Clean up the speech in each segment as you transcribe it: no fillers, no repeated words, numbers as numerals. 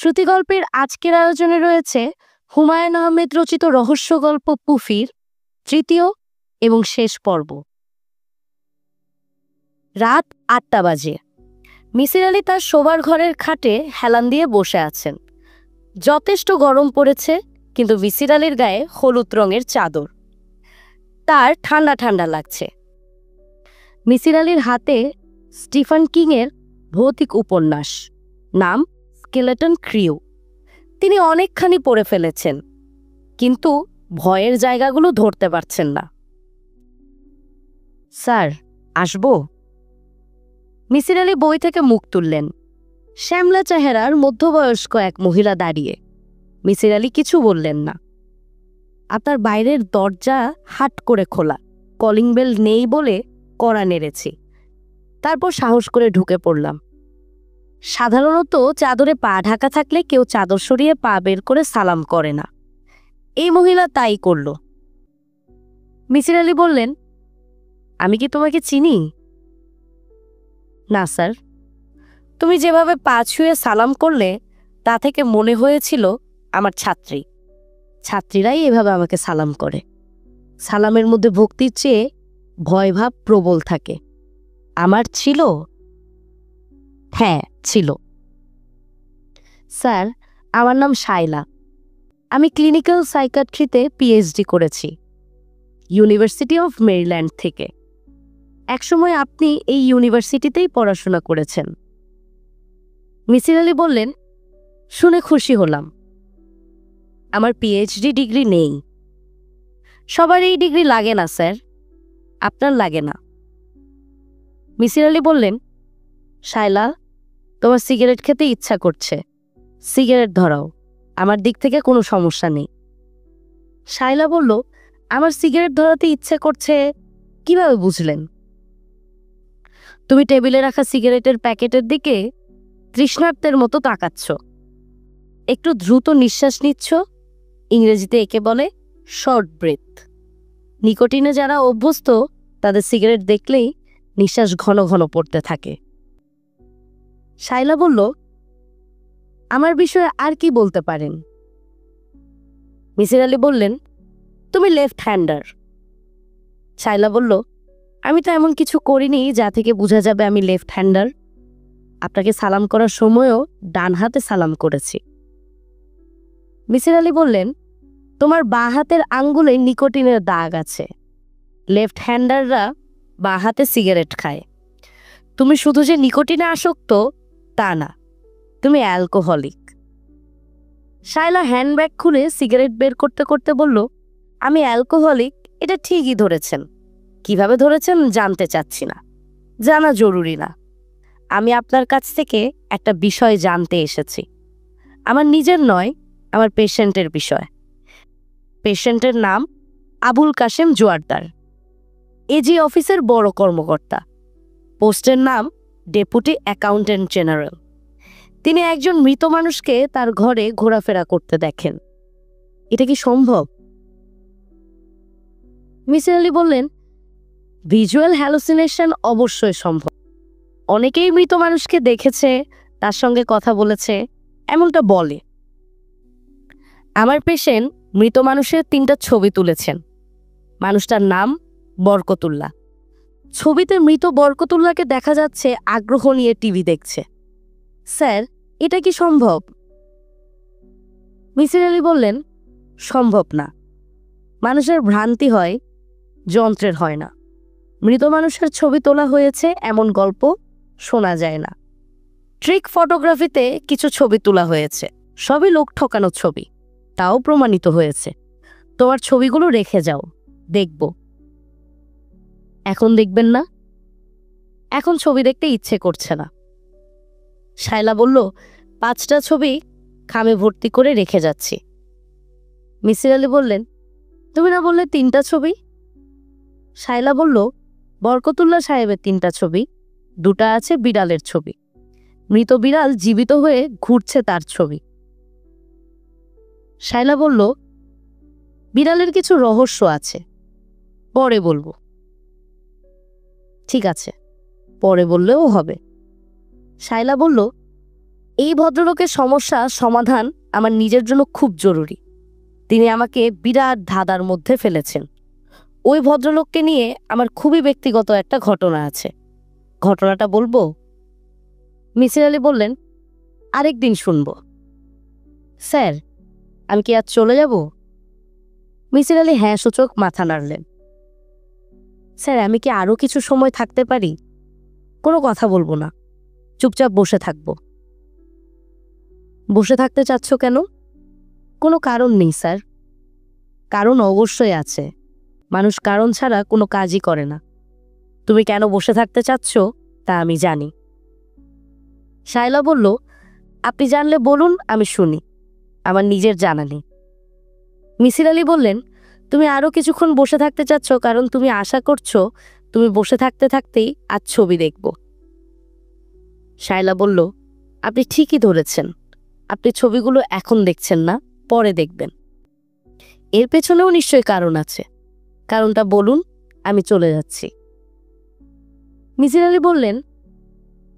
শ্রুতিগল্পের আজকের আয়োজনে রয়েছে হুমায়ুন আহমেদ রচিত রহস্য গল্প পুফির তৃতীয় এবং শেষ পর্ব। রাত ৮টা বাজে। মিসির আলী তার শোবার ঘরের খাটে হেলান দিয়ে বসে আছেন। যথেষ্ট গরম পড়েছে, কিন্তু মিসির আলীর গায়ে হলুদ রঙের চাদর। তার ঠান্ডা ঠান্ডা লাগছে। মিসির আলীর হাতে স্টিফেন কিংয়ের ভৌতিক উপন্যাস, নাম স্কেলেটন ক্রিউ। তিনি অনেকখানি পড়ে ফেলেছেন, কিন্তু ভয়ের জায়গাগুলো ধরতে পারছেন না। স্যার, আসবো? মিসির আলী বই থেকে মুখ তুললেন। শ্যামলা চেহারার মধ্যবয়স্ক এক মহিলা দাঁড়িয়ে। মিসির আলী কিছু বললেন না। আপনার বাইরের দরজা হাট করে খোলা, কলিং বেল নেই বলে কড়া নেড়েছি। তারপর সাহস করে ঢুকে পড়লাম। সাধারণত চাদরে পা ঢাকা থাকলে কেউ চাদর সরিয়ে পা বের করে সালাম করে না। এই মহিলা তাই করল। মিসির আলী বললেন, আমি কি তোমাকে চিনি? না স্যার। তুমি যেভাবে পা ছুঁয়ে সালাম করলে, তা থেকে মনে হয়েছিল আমার ছাত্রী। ছাত্রীরাই এভাবে আমাকে সালাম করে। সালামের মধ্যে ভক্তির চেয়ে ভয়ভাব প্রবল থাকে। আমার ছিল? হ্যাঁ, ছিল। স্যার, আমার নাম শায়লা। আমি ক্লিনিক্যাল সাইকিয়াট্রিতে পিএইচডি করেছি, ইউনিভার্সিটি অফ মেরিল্যান্ড থেকে। একসময় আপনি এই ইউনিভার্সিটিতেই পড়াশোনা করেছেন। মিসির আলী বললেন, শুনে খুশি হলাম। আমার পিএইচডি ডিগ্রি নেই। সবার এই ডিগ্রি লাগে না স্যার, আপনার লাগে না। মিসির আলী বললেন, শায়লা, তোমার সিগারেট খেতে ইচ্ছা করছে, সিগারেট ধরাও, আমার দিক থেকে কোনো সমস্যা নেই। শায়লা বলল, আমার সিগারেট ধরাতে ইচ্ছে করছে কিভাবে বুঝলেন? তুমি টেবিলে রাখা সিগারেটের প্যাকেটের দিকে তৃষ্ণার্তের মতো তাকাচ্ছ, একটু দ্রুত নিঃশ্বাস নিচ্ছ। ইংরেজিতে একে বলে শর্ট ব্রেথ। নিকোটিনে যারা অভ্যস্ত, তাদের সিগারেট দেখলেই নিঃশ্বাস ঘন ঘন পড়তে থাকে। শায়লা বলল, আমার বিষয়ে আর কি বলতে পারেন? মিসির আলী বললেন, তুমি লেফট হ্যান্ডার। শায়লা বলল, আমি তো এমন কিছু করিনি যা থেকে বোঝা যাবে আমি লেফট হ্যান্ডার। আপনাকে সালাম করার সময়ও ডান হাতে সালাম করেছি। মিসির আলী বললেন, তোমার বাঁ হাতের আঙ্গুলে নিকোটিনের দাগ আছে। লেফট হ্যান্ডাররা বাঁ হাতে সিগারেট খায়। তুমি শুধু যে নিকোটিনে আসক্ত তা না, তুমি অ্যালকোহলিক। শায়লা হ্যান্ডব্যাগ খুলে সিগারেট বের করতে করতে বলল, আমি অ্যালকোহলিক এটা ঠিকই ধরেছেন। কিভাবে ধরেছেন জানতে চাচ্ছি না, জানা জরুরি না। আমি আপনার কাছ থেকে একটা বিষয় জানতে এসেছি। আমার নিজের নয়, আমার পেশেন্টের বিষয়। পেশেন্টের নাম আবুল কাশেম জোয়ারদার, এজি অফিসের বড় কর্মকর্তা। পোস্টের নাম ডেপুটি অ্যাকাউন্টেন্ট জেনারেল। তিনি একজন মৃত মানুষকে তার ঘরে ঘোরাফেরা করতে দেখেন। এটা কি সম্ভব? মিসির আলী বললেন, ভিজুয়াল হ্যালুসিনেশন অবশ্যই সম্ভব। অনেকেই মৃত মানুষকে দেখেছে, তার সঙ্গে কথা বলেছে, এমনটা বলে। আমার পেশেন্ট মৃত মানুষের 3টা ছবি তুলেছেন। মানুষটার নাম বরকতুল্লাহ। ছবিতে মৃত বরকতুল্লাহকে দেখা যাচ্ছে আগ্রহ নিয়ে টিভি দেখছে। স্যার, এটা কি সম্ভব? মিসির আলী বললেন, সম্ভব না। মানুষের ভ্রান্তি হয়, যন্ত্রের হয় না। মৃত মানুষের ছবি তোলা হয়েছে এমন গল্প শোনা যায় না। ট্রিক ফটোগ্রাফিতে কিছু ছবি তোলা হয়েছে, সবই লোক ঠকানো ছবি, তাও প্রমাণিত হয়েছে। তোমার ছবিগুলো রেখে যাও, দেখব। এখন দেখবেন না? এখন ছবি দেখতে ইচ্ছে করছে না। শায়লা বলল, 5টা ছবি খামে ভর্তি করে রেখে যাচ্ছি। মিসির আলী বললেন, তুমি না বললে 3টা ছবি? শায়লা বলল, বরকতুল্লাহ সাহেবের 3টা ছবি, 2টা আছে বিড়ালের ছবি। মৃত বিড়াল জীবিত হয়ে ঘুরছে তার ছবি। শায়লা বলল, বিড়ালের কিছু রহস্য আছে, পরে বলবো। ঠিক আছে, পরে বললেও হবে। শায়লা বলল, এই ভদ্রলোকের সমস্যা সমাধান আমার নিজের জন্য খুব জরুরি। তিনি আমাকে বিরাট ধাঁধার মধ্যে ফেলেছেন। ওই ভদ্রলোককে নিয়ে আমার খুবই ব্যক্তিগত একটা ঘটনা আছে। ঘটনাটা বলবো? মিসির আলী বললেন, আরেকদিন শুনবো। স্যার, আমি কি আজ চলে যাব? মিসির আলী হ্যাঁ সূচক মাথা নাড়লেন। স্যার, আমি কি আরও কিছু সময় থাকতে পারি? কোনো কথা বলবো না, চুপচাপ বসে থাকবো। বসে থাকতে চাচ্ছ কেন? কোনো কারণ নেই স্যার। কারণ অবশ্যই আছে। মানুষ কারণ ছাড়া কোনো কাজই করে না। তুমি কেন বসে থাকতে চাচ্ছ তা আমি জানি। শায়লা বলল, আপনি জানলে বলুন, আমি শুনি। আমার নিজের জানা নেই। মিসির আলী বললেন, তুমি আরও কিছুক্ষণ বসে থাকতে চাচ্ছ কারণ তুমি আশা করছো তুমি বসে থাকতে থাকতেই আজ ছবি দেখব। শায়লা বলল, আপনি ঠিকই ধরেছেন। আপনি ছবিগুলো এখন দেখছেন না, পরে দেখবেন। এর পেছনেও নিশ্চয়ই কারণ আছে। কারণটা বলুন, আমি চলে যাচ্ছি। মিসির আলী বললেন,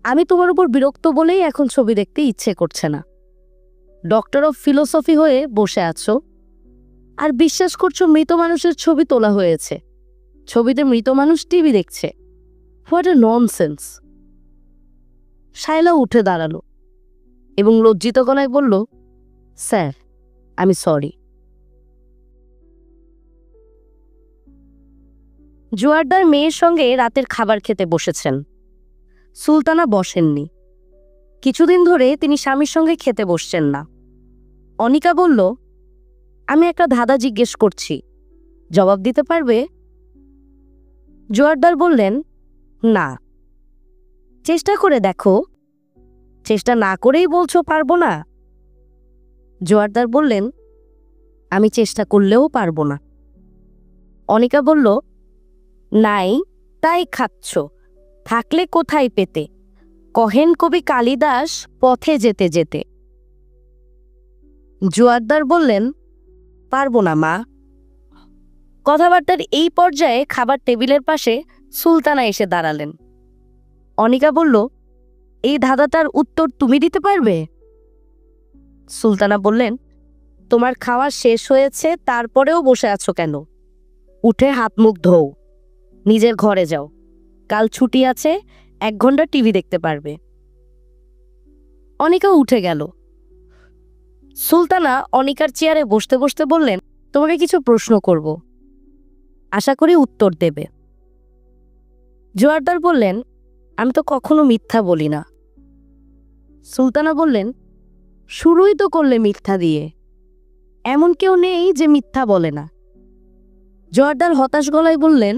আমি তোমার উপর বিরক্ত বলেই এখন ছবি দেখতে ইচ্ছে করছে না। ডক্টর অফ ফিলোসফি হয়ে বসে আছো আর বিশ্বাস করছো মৃত মানুষের ছবি তোলা হয়েছে। ছবিতে মৃত মানুষ টিভি দেখছে। What a nonsense. শায়লা উঠে দাঁড়ালো এবং লজ্জিত গলায় বলল, স্যার, আমি সরি। জোয়ারদার মেয়ের সঙ্গে রাতের খাবার খেতে বসেছেন। সুলতানা বসেননি। কিছুদিন ধরে তিনি স্বামীর সঙ্গে খেতে বসছেন না। অনিকা বলল, আমি একটা ধাঁধা জিজ্ঞেস করছি, জবাব দিতে পারবে? জোয়ারদার বললেন, না। চেষ্টা করে দেখো। চেষ্টা না করেই বলছো পারবো না? জোয়ারদার বললেন, আমি চেষ্টা করলেও পারবো না। অনিকা বলল, নাই তাই খাচ্ছ, থাকলে কোথায় পেতে, কহেন কবি কালিদাস পথে যেতে যেতে। জোয়ারদার বললেন, পারবো না মা। কথাবার্তার এই পর্যায়ে খাবার টেবিলের পাশে সুলতানা এসে দাঁড়ালেন। অনিকা বলল, এই ধাঁধাটার উত্তর তুমি দিতে পারবে? সুলতানা বললেন, তোমার খাওয়া শেষ হয়েছে তারপরেও বসে আছো কেন? উঠে হাত মুখ ধোও, নিজের ঘরে যাও। কাল ছুটি আছে, 1 ঘন্টা টিভি দেখতে পারবে। অনিকা উঠে গেল। সুলতানা অনিকার চেয়ারে বসতে বসতে বললেন, তোমাকে কিছু প্রশ্ন করব, আশা করি উত্তর দেবে। জোয়ারদার বললেন, আমি তো কখনো মিথ্যা বলি না। সুলতানা বললেন, শুরুই তো করলে মিথ্যা দিয়ে। এমন কেউ নেই যে মিথ্যা বলে না। জোয়ারদার হতাশ গলায় বললেন,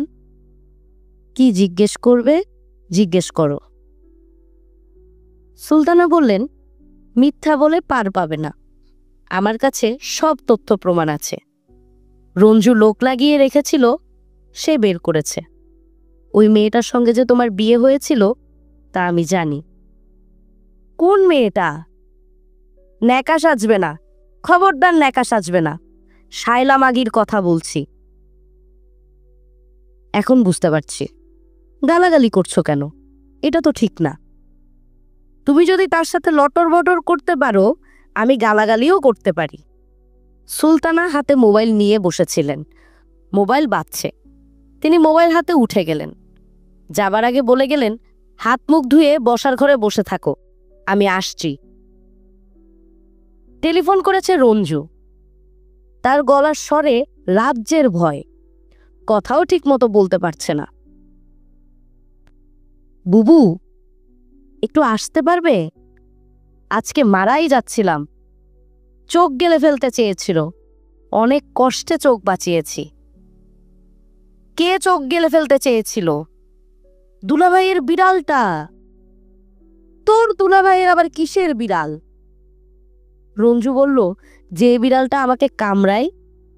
কি জিজ্ঞেস করবে? জিজ্ঞেস করো। সুলতানা বললেন, মিথ্যা বলে পার পাবে না। আমার কাছে সব তথ্য প্রমাণ আছে। রঞ্জু লোক লাগিয়ে রেখেছিল, সে বের করেছে। ওই মেয়েটার সঙ্গে যে তোমার বিয়ে হয়েছিল তা আমি জানি। কোন মেয়েটা? ন্যাকা সাজবে না, খবরদার ন্যাকা সাজবে না। শায়লা মাগির কথা বলছি। এখন বুঝতে পারছি। গালাগালি করছো কেন? এটা তো ঠিক না। তুমি যদি তার সাথে লটর বটর করতে পারো, আমি গালাগালিও করতে পারি। সুলতানা হাতে মোবাইল নিয়ে বসেছিলেন। মোবাইল বাজছে। তিনি মোবাইল হাতে উঠে গেলেন। যাবার আগে বলে গেলেন, হাত মুখ ধুয়ে বসার ঘরে বসে থাকো, আমি আসছি। টেলিফোন করেছে রঞ্জু। তার গলার স্বরে রাজ্যের ভয়। কথাও ঠিক মতো বলতে পারছে না। বুবু, একটু আসতে পারবে? আজকে মারাই যাচ্ছিলাম। চোখ গেলে ফেলতে চেয়েছিল, অনেক কষ্টে চোখ বাঁচিয়েছি। কে চোখ গেলে ফেলতে চেয়েছিল? দুলাভাইয়ের বিড়ালটা। তোর দুলাভাইয়ের আবার কিসের বিড়াল? রঞ্জু বলল, যে বিড়ালটা আমাকে কামড়ায়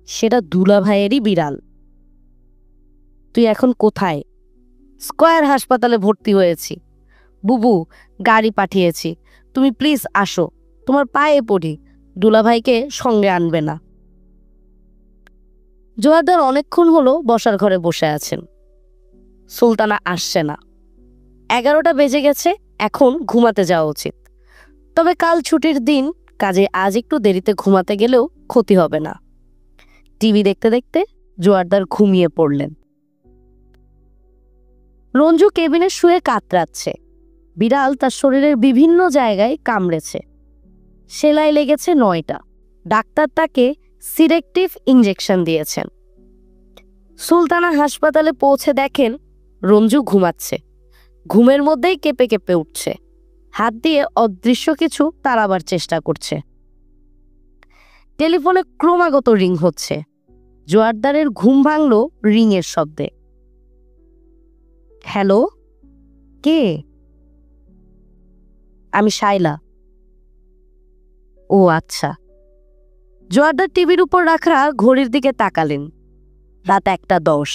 সেটা দুলাভাইয়েরই বিড়াল। তুই এখন কোথায়? স্কয়ার হাসপাতালে ভর্তি হয়েছি। বুবু, গাড়ি পাঠিয়েছি, তুমি প্লিজ আসো, তোমার পায়ে পড়ি, দুলাভাইকে সঙ্গে আনবে না। জোয়ারদার অনেকক্ষণ হলো বসার ঘরে বসে আছেন। সুলতানা আসছে না। 11টা বেজে গেছে, এখন ঘুমাতে যাওয়া উচিত। তবে কাল ছুটির দিন, কাজে আজ একটু দেরিতে ঘুমাতে গেলেও ক্ষতি হবে না। টিভি দেখতে দেখতে জোয়ারদার ঘুমিয়ে পড়লেন। রঞ্জু কেবিনে শুয়ে কাতরাচ্ছে। বিড়াল তার শরীরের বিভিন্ন জায়গায় কামড়েছে। সেলাই লেগেছে 9টা। ডাক্তার তাকে সিরেকটিভ ইঞ্জেকশন দিয়েছেন। সুলতানা হাসপাতালে পৌঁছে দেখেন রঞ্জু ঘুমাচ্ছে। ঘুমের মধ্যেই কেঁপে কেঁপে উঠছে। হাত দিয়ে অদৃশ্য কিছু তাড়াবার চেষ্টা করছে। টেলিফোনে ক্রমাগত রিং হচ্ছে। জোয়ারদারের ঘুম ভাঙল রিংয়ের শব্দে। হ্যালো, কে? আমি শাইলা। ও আচ্ছা। জোয়ারদার টিভির উপর রাখা ঘড়ির দিকে তাকালেন। রাত 1:10।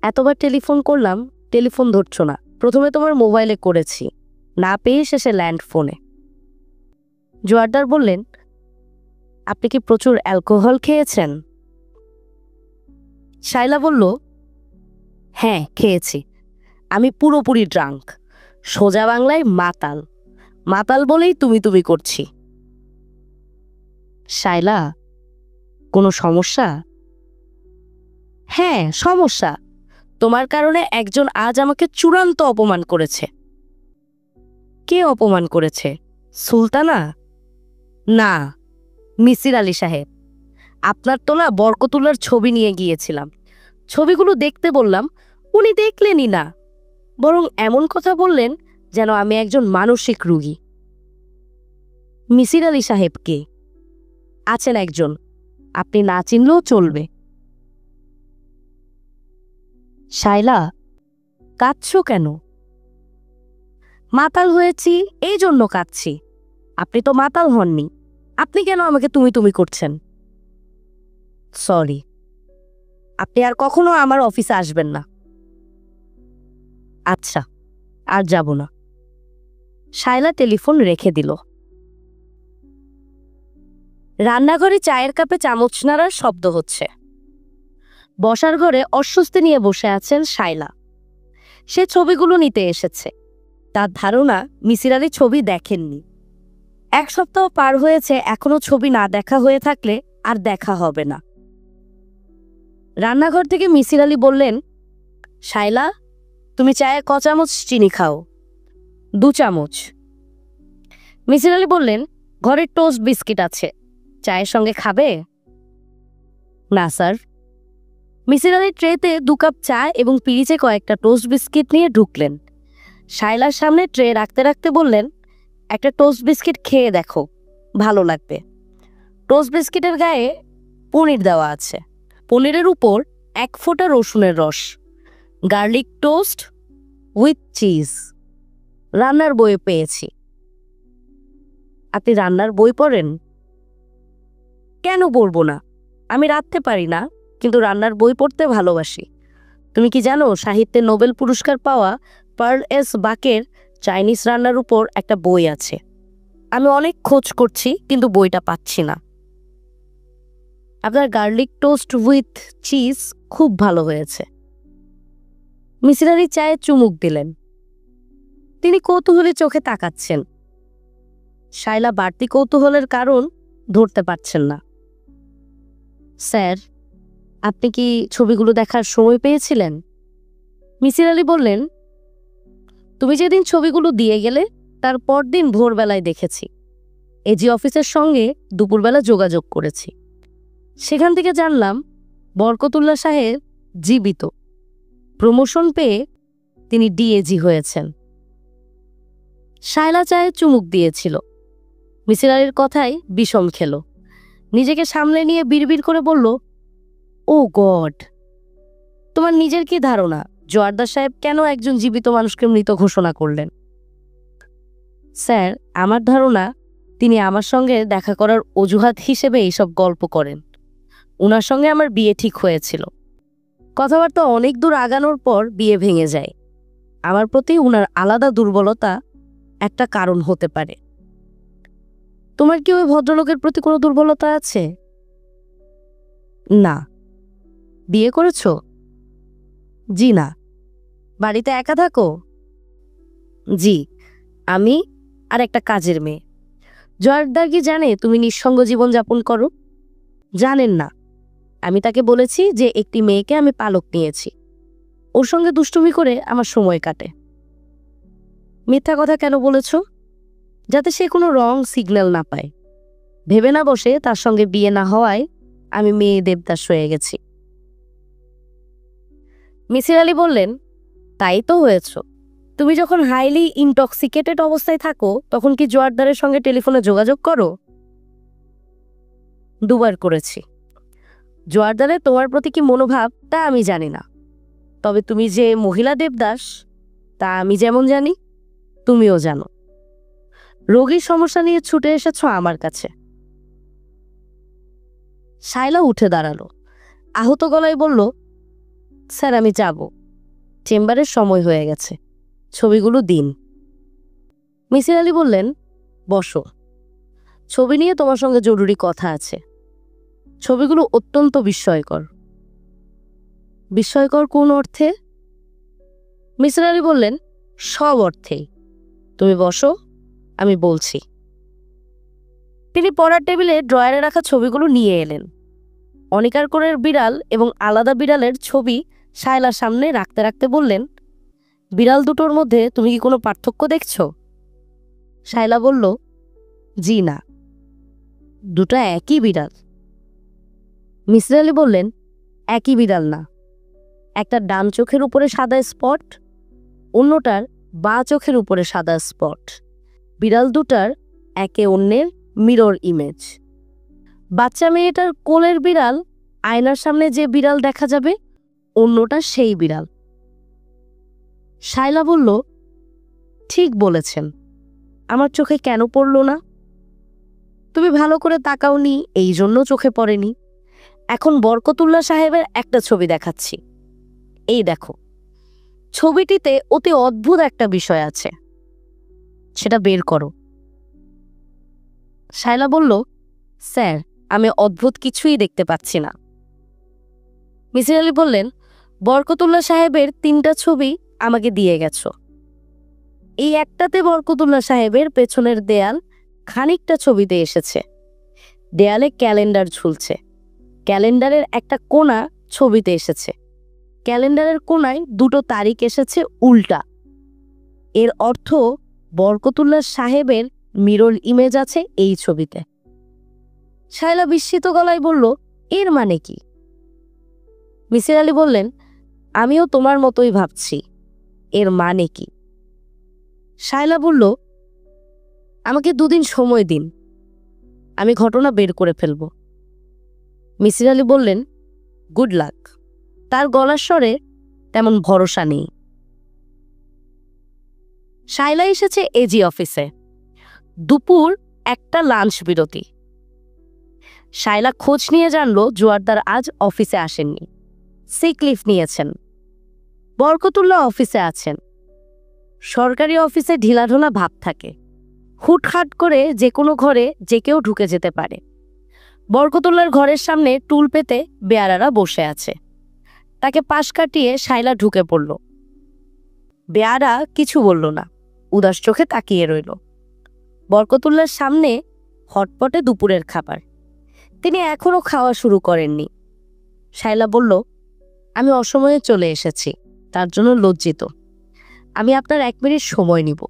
এতবার টেলিফোন করলাম, টেলিফোন ধরছ না। প্রথমে তোমার মোবাইলে করেছি, না পেয়ে শেষে ল্যান্ড ফোনে। জোয়ারদার বললেন, আপনি কি প্রচুর অ্যালকোহল খেয়েছেন? শাইলা বলল, হ্যাঁ খেয়েছি। আমি পুরোপুরি ড্রাঙ্ক। সোজা বাংলায় মাতাল। মাতাল বলেই তুমি তুমি করছি। শাইলা, কোনো সমস্যা? হ্যাঁ সমস্যা। তোমার কারণে একজন আজ আমাকে চূড়ান্ত অপমান করেছে। কে অপমান করেছে? সুলতানা? না, মিসির আলী সাহেব। আপনার তোলা বরকতুল্লার ছবি নিয়ে গিয়েছিলাম। ছবিগুলো দেখতে বললাম, উনি দেখলেনই না। বরং এমন কথা বললেন যেন আমি একজন মানসিক রোগী। মিসির আলী সাহেব কে? আছেন একজন, আপনি না চিনলেও চলবে। শাইলা, কাঁদছো কেন? মাতাল হয়েছি, এই জন্য কাঁদছি। আপনি তো মাতাল হননি। আপনি কেন আমাকে তুমি তুমি করছেন? সরি। আপনি আর কখনো আমার অফিসে আসবেন না। আচ্ছা, আর যাব না। শাইলা টেলিফোন রেখে দিল। রান্নাঘরে চায়ের কাপে চামচ নাড়ার শব্দ হচ্ছে। বসার ঘরে অস্বস্তি নিয়ে বসে আছেন শাইলা। সে ছবিগুলো নিতে এসেছে। তার ধারণা মিসির আলী ছবি দেখেননি। 1 সপ্তাহ পার হয়েছে, এখনো ছবি না দেখা হয়ে থাকলে আর দেখা হবে না। রান্নাঘর থেকে মিসির আলী বললেন, শাইলা, তুমি চায়ে ক চামচ চিনি খাও? 2 চামচ। মিসির আলী বললেন, ঘরে টোস্ট বিস্কিট আছে, চায়ের সঙ্গে খাবে? না স্যার। মিসির আলী ট্রেতে 2 কাপ চা এবং পিরিচে কয়েকটা টোস্ট বিস্কিট নিয়ে ঢুকলেন। শাইলার সামনে ট্রে রাখতে রাখতে বললেন, একটা টোস্ট বিস্কিট খেয়ে দেখো, ভালো লাগবে। টোস্ট বিস্কিটের গায়ে পনির দেওয়া আছে। পনিরের উপর 1 ফোঁটা রসুনের রস। Garlic toast with cheese. রান্নার বই পেয়েছি। আপনি রান্নার বই পড়েন? কেন পড়ব না? আমি রাঁধতে পারি না, কিন্তু রান্নার বই পড়তে ভালোবাসি। তুমি কি জানো, সাহিত্যে নোবেল পুরস্কার পাওয়া পার্ল এস বাকের চাইনিজ রান্নার উপর একটা বই আছে। আমি অনেক খোঁজ করছি, কিন্তু বইটা পাচ্ছি না। আপনার গার্লিক টোস্ট উইথ চিজ খুব ভালো হয়েছে। মিসির আলী চায়ে চুমুক দিলেন। তিনি কৌতূহলী চোখে তাকাচ্ছেন। শাইলা বাড়তি কৌতূহলের কারণ ধরতে পারছেন না। স্যার, আপনি কি ছবিগুলো দেখার সময় পেয়েছিলেন? মিসির আলী বললেন, তুমি যেদিন ছবিগুলো দিয়ে গেলে তার পরদিন ভোরবেলায় দেখেছি। এজি অফিসের সঙ্গে দুপুরবেলা যোগাযোগ করেছি। সেখান থেকে জানলাম বরকতুল্লাহ সাহেব জীবিত। প্রমোশন পেয়ে তিনি ডিএজি হয়েছেন। শায়লা চায়ে চুমুক দিয়েছিল। মিসির আলীর কথায় বিষম খেল। নিজেকে সামলে নিয়ে বিড়বিড় করে বলল, ও গড, তোমার নিজের কি ধারণা জোয়ারদার সাহেব কেন একজন জীবিত মানুষকে মৃত ঘোষণা করলেন? স্যার, আমার ধারণা তিনি আমার সঙ্গে দেখা করার অজুহাত হিসেবে এইসব গল্প করেন। ওনার সঙ্গে আমার বিয়ে ঠিক হয়েছিল। কথাবার্তা অনেক দূর আগানোর পর বিয়ে ভেঙে যায়। আমার প্রতি ওনার আলাদা দুর্বলতা একটা কারণ হতে পারে। তোমার কি ওই ভদ্রলোকের প্রতি কোনো দুর্বলতা আছে? না। বিয়ে করেছো? জি না। বাড়িতে একা থাকো? জি। আমি আর একটা কাজের মেয়ে। জোয়ারদার কি জানে তুমি নিঃসঙ্গ জীবনযাপন করো? জানেন না। আমি তাকে বলেছি যে একটি মেয়েকে আমি পালক নিয়েছি, ওর সঙ্গে দুষ্টুমি করে আমার সময় কাটে। মিথ্যা কথা কেন বলেছ? যাতে সে কোনো রং সিগন্যাল না পায়, ভেবে না বসে তার সঙ্গে বিয়ে না হওয়ায় আমি মেয়ে দেবদাস হয়ে গেছি। মিসির আলী বললেন, তাই তো হয়েছ। তুমি যখন হাইলি ইনটক্সিকেটেড অবস্থায় থাকো তখন কি জোয়ারদারের সঙ্গে টেলিফোনে যোগাযোগ করো? 2 বার করেছি। জোয়ারদারের তোমার প্রতি কি মনোভাব তা আমি জানি না, তবে তুমি যে মহিলা দেবদাস তা আমি যেমন জানি তুমিও জানো। রোগীর সমস্যা নিয়ে ছুটে এসেছ আমার কাছে। শায়লা উঠে দাঁড়ালো, আহত গলায় বলল, স্যার আমি যাব, চেম্বারের সময় হয়ে গেছে, ছবিগুলো দিন। মিসির আলী বললেন, বসো, ছবি নিয়ে তোমার সঙ্গে জরুরি কথা আছে। ছবিগুলো অত্যন্ত বিস্ময়কর। বিস্ময়কর কোন অর্থে? মিসির আলী বললেন, সব অর্থেই। তুমি বসো, আমি বলছি। তিনি পড়ার টেবিলে ড্রয়ারে রাখা ছবিগুলো নিয়ে এলেন। অনিকার কোণের বিড়াল এবং আলাদা বিড়ালের ছবি শায়লার সামনে রাখতে রাখতে বললেন, বিড়াল দুটোর মধ্যে তুমি কি কোনো পার্থক্য দেখছ? শায়লা বলল, জি না, দুটো একই বিড়াল। মিসির আলী বললেন, একই বিড়াল না, একটা ডান চোখের উপরে সাদা স্পট, অন্যটার বাঁ চোখের উপরে সাদা স্পট। বিড়াল দুটার একে অন্যের মিরর ইমেজ। বাচ্চা মেয়েটার কোলের বিড়াল, আয়নার সামনে যে বিড়াল দেখা যাবে অন্যটা সেই বিড়াল। শায়লা বলল, ঠিক বলেছেন, আমার চোখে কেন পড়ল না? তুমি ভালো করে তাকাওনি, এই জন্য চোখে পড়েনি। এখন বরকতুল্লাহ সাহেবের একটা ছবি দেখাচ্ছি, এই দেখো। ছবিটিতে অতি অদ্ভুত একটা বিষয় আছে, সেটা বের করো। শায়লা বলল, স্যার আমি অদ্ভুত কিছুই দেখতে পাচ্ছি না। মিসির আলী বললেন, বরকতুল্লাহ সাহেবের 3টা ছবি আমাকে দিয়ে গেছো। এই একটাতে বরকতুল্লাহ সাহেবের পেছনের দেয়াল খানিকটা ছবিতে এসেছে। দেয়ালে ক্যালেন্ডার ঝুলছে, ক্যালেন্ডারের একটা কোণা ছবিতে এসেছে। ক্যালেন্ডারের কোণায় 2টো তারিখ এসেছে উল্টা। এর অর্থ বরকতুল্লাহ সাহেবের মিরর ইমেজ আছে এই ছবিতে। শায়লা বিস্মিত গলায় বলল, এর মানে কি? মিসির আলী বললেন, আমিও তোমার মতোই ভাবছি, এর মানে কি। শায়লা বলল, আমাকে 2 দিন সময় দিন, আমি ঘটনা বের করে ফেলব। মিসির আলী বললেন, গুড লাক। তার গলার স্বরে তেমন ভরসা নেই। শায়লা এসেছে এজি অফিসে। দুপুর 1টা লাঞ্চ বিরতি। শায়লা খোঁজ নিয়ে জানলো জোয়ারদার আজ অফিসে আসেননি, সিক লিভ নিয়েছেন। বরকতুল্লাহ অফিসে আছেন। সরকারি অফিসে ঢিলাঢোলা ভাব থাকে, হুটহাট করে যে কোনো ঘরে যে কেউ ঢুকে যেতে পারে। বরকতুল্লাহর ঘরের সামনে টুল পেতে বেয়ারারা বসে আছে। তাকে পাশ কাটিয়ে শায়লা ঢুকে পড়ল। বেয়ারা কিছু বলল না, উদাস চোখে তাকিয়ে রইল। বরকতুল্লাহর সামনে হটপটে দুপুরের খাবার, তিনি এখনো খাওয়া শুরু করেননি। শায়লা বলল, আমি অসময়ে চলে এসেছি, তার জন্য লজ্জিত। আমি আপনার 1 মিনিট সময় নিব।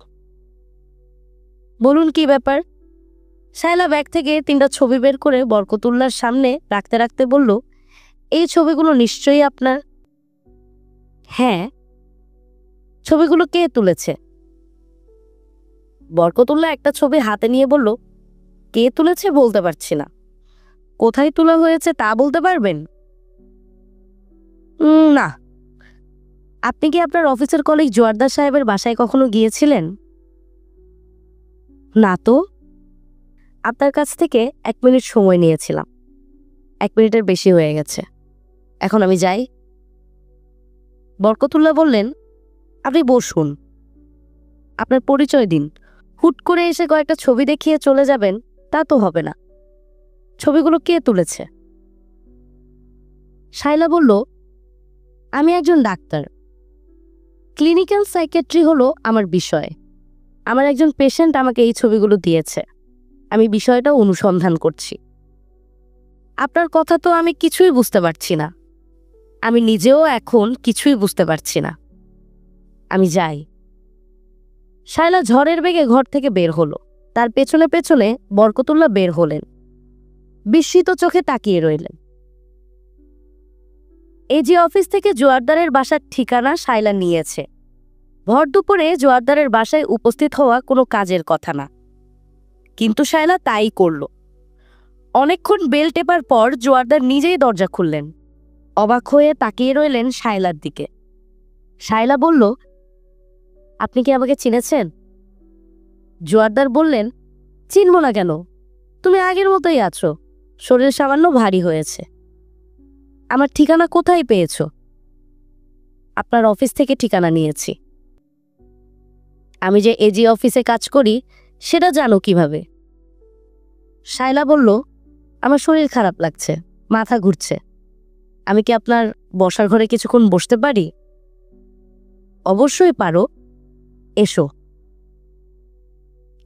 বলুন কি ব্যাপার? শায়লা ব্যাগ থেকে 3টা ছবি বের করে বরকতুল্লাহর সামনে রাখতে রাখতে বলল, এই ছবিগুলো নিশ্চয়ই আপনার? হ্যাঁ। ছবিগুলো কে তুলেছে? বরকতুল্লাহ একটা ছবি হাতে নিয়ে বলল, কে তুলেছে বলতে পারছি না। কোথায় তোলা হয়েছে তা বলতে পারবেন? না। আপনি কি আপনার অফিসের কলিগ জোয়ারদার সাহেবের বাসায় কখনো গিয়েছিলেন? না তো। আপনার কাছ থেকে 1 মিনিট সময় নিয়েছিলাম, 1 মিনিটের বেশি হয়ে গেছে, এখন আমি যাই। বরকতুল্লাহ বললেন, আপনি বসুন, আপনার পরিচয় দিন। হুট করে এসে কয়েকটা ছবি দেখিয়ে চলে যাবেন তা তো হবে না। ছবিগুলো কে তুলেছে? শায়লা বলল, আমি একজন ডাক্তার, ক্লিনিক্যাল সাইকিয়াট্রি হলো আমার বিষয়। আমার একজন পেশেন্ট আমাকে এই ছবিগুলো দিয়েছে। আমি বিষয়টা অনুসন্ধান করছি। আপনার কথা তো আমি কিছুই বুঝতে পারছি না। আমি নিজেও এখন কিছুই বুঝতে পারছি না। আমি যাই। শায়লা ঝড়ের বেগে ঘর থেকে বের হলো। তার পেছনে পেছনে বরকতুল্লাহ বের হলেন। বিস্মিত চোখে তাকিয়ে রইলেন। এজি অফিস থেকে জোয়ারদারের বাসার ঠিকানা শায়লা নিয়েছে। ভর দুপুরে জোয়ারদারের বাসায় উপস্থিত হওয়া কোনো কাজের কথা না, কিন্তু শায়লা তাই করল। অনেকক্ষণ বেল টেপার পর জোয়ারদার নিজেই দরজা খুললেন। অবাক হয়ে তাকিয়ে রইলেন শায়লার দিকে। শায়লা বলল, আপনি কি আমাকে চিনেছেন? জোয়ারদার বললেন, চিনব না কেন, তুমি আগের মতোই আছো, শরীর সামান্য ভারী হয়েছে। আমার ঠিকানা কোথায় পেয়েছ? আপনার অফিস থেকে ঠিকানা নিয়েছি। আমি যে এজি অফিসে কাজ করি সেটা জানো কিভাবে? শায়লা বলল, আমার শরীর খারাপ লাগছে, মাথা ঘুরছে। আমি কি আপনার বসার ঘরে কিছুক্ষণ বসতে পারি? অবশ্যই পারো, এসো।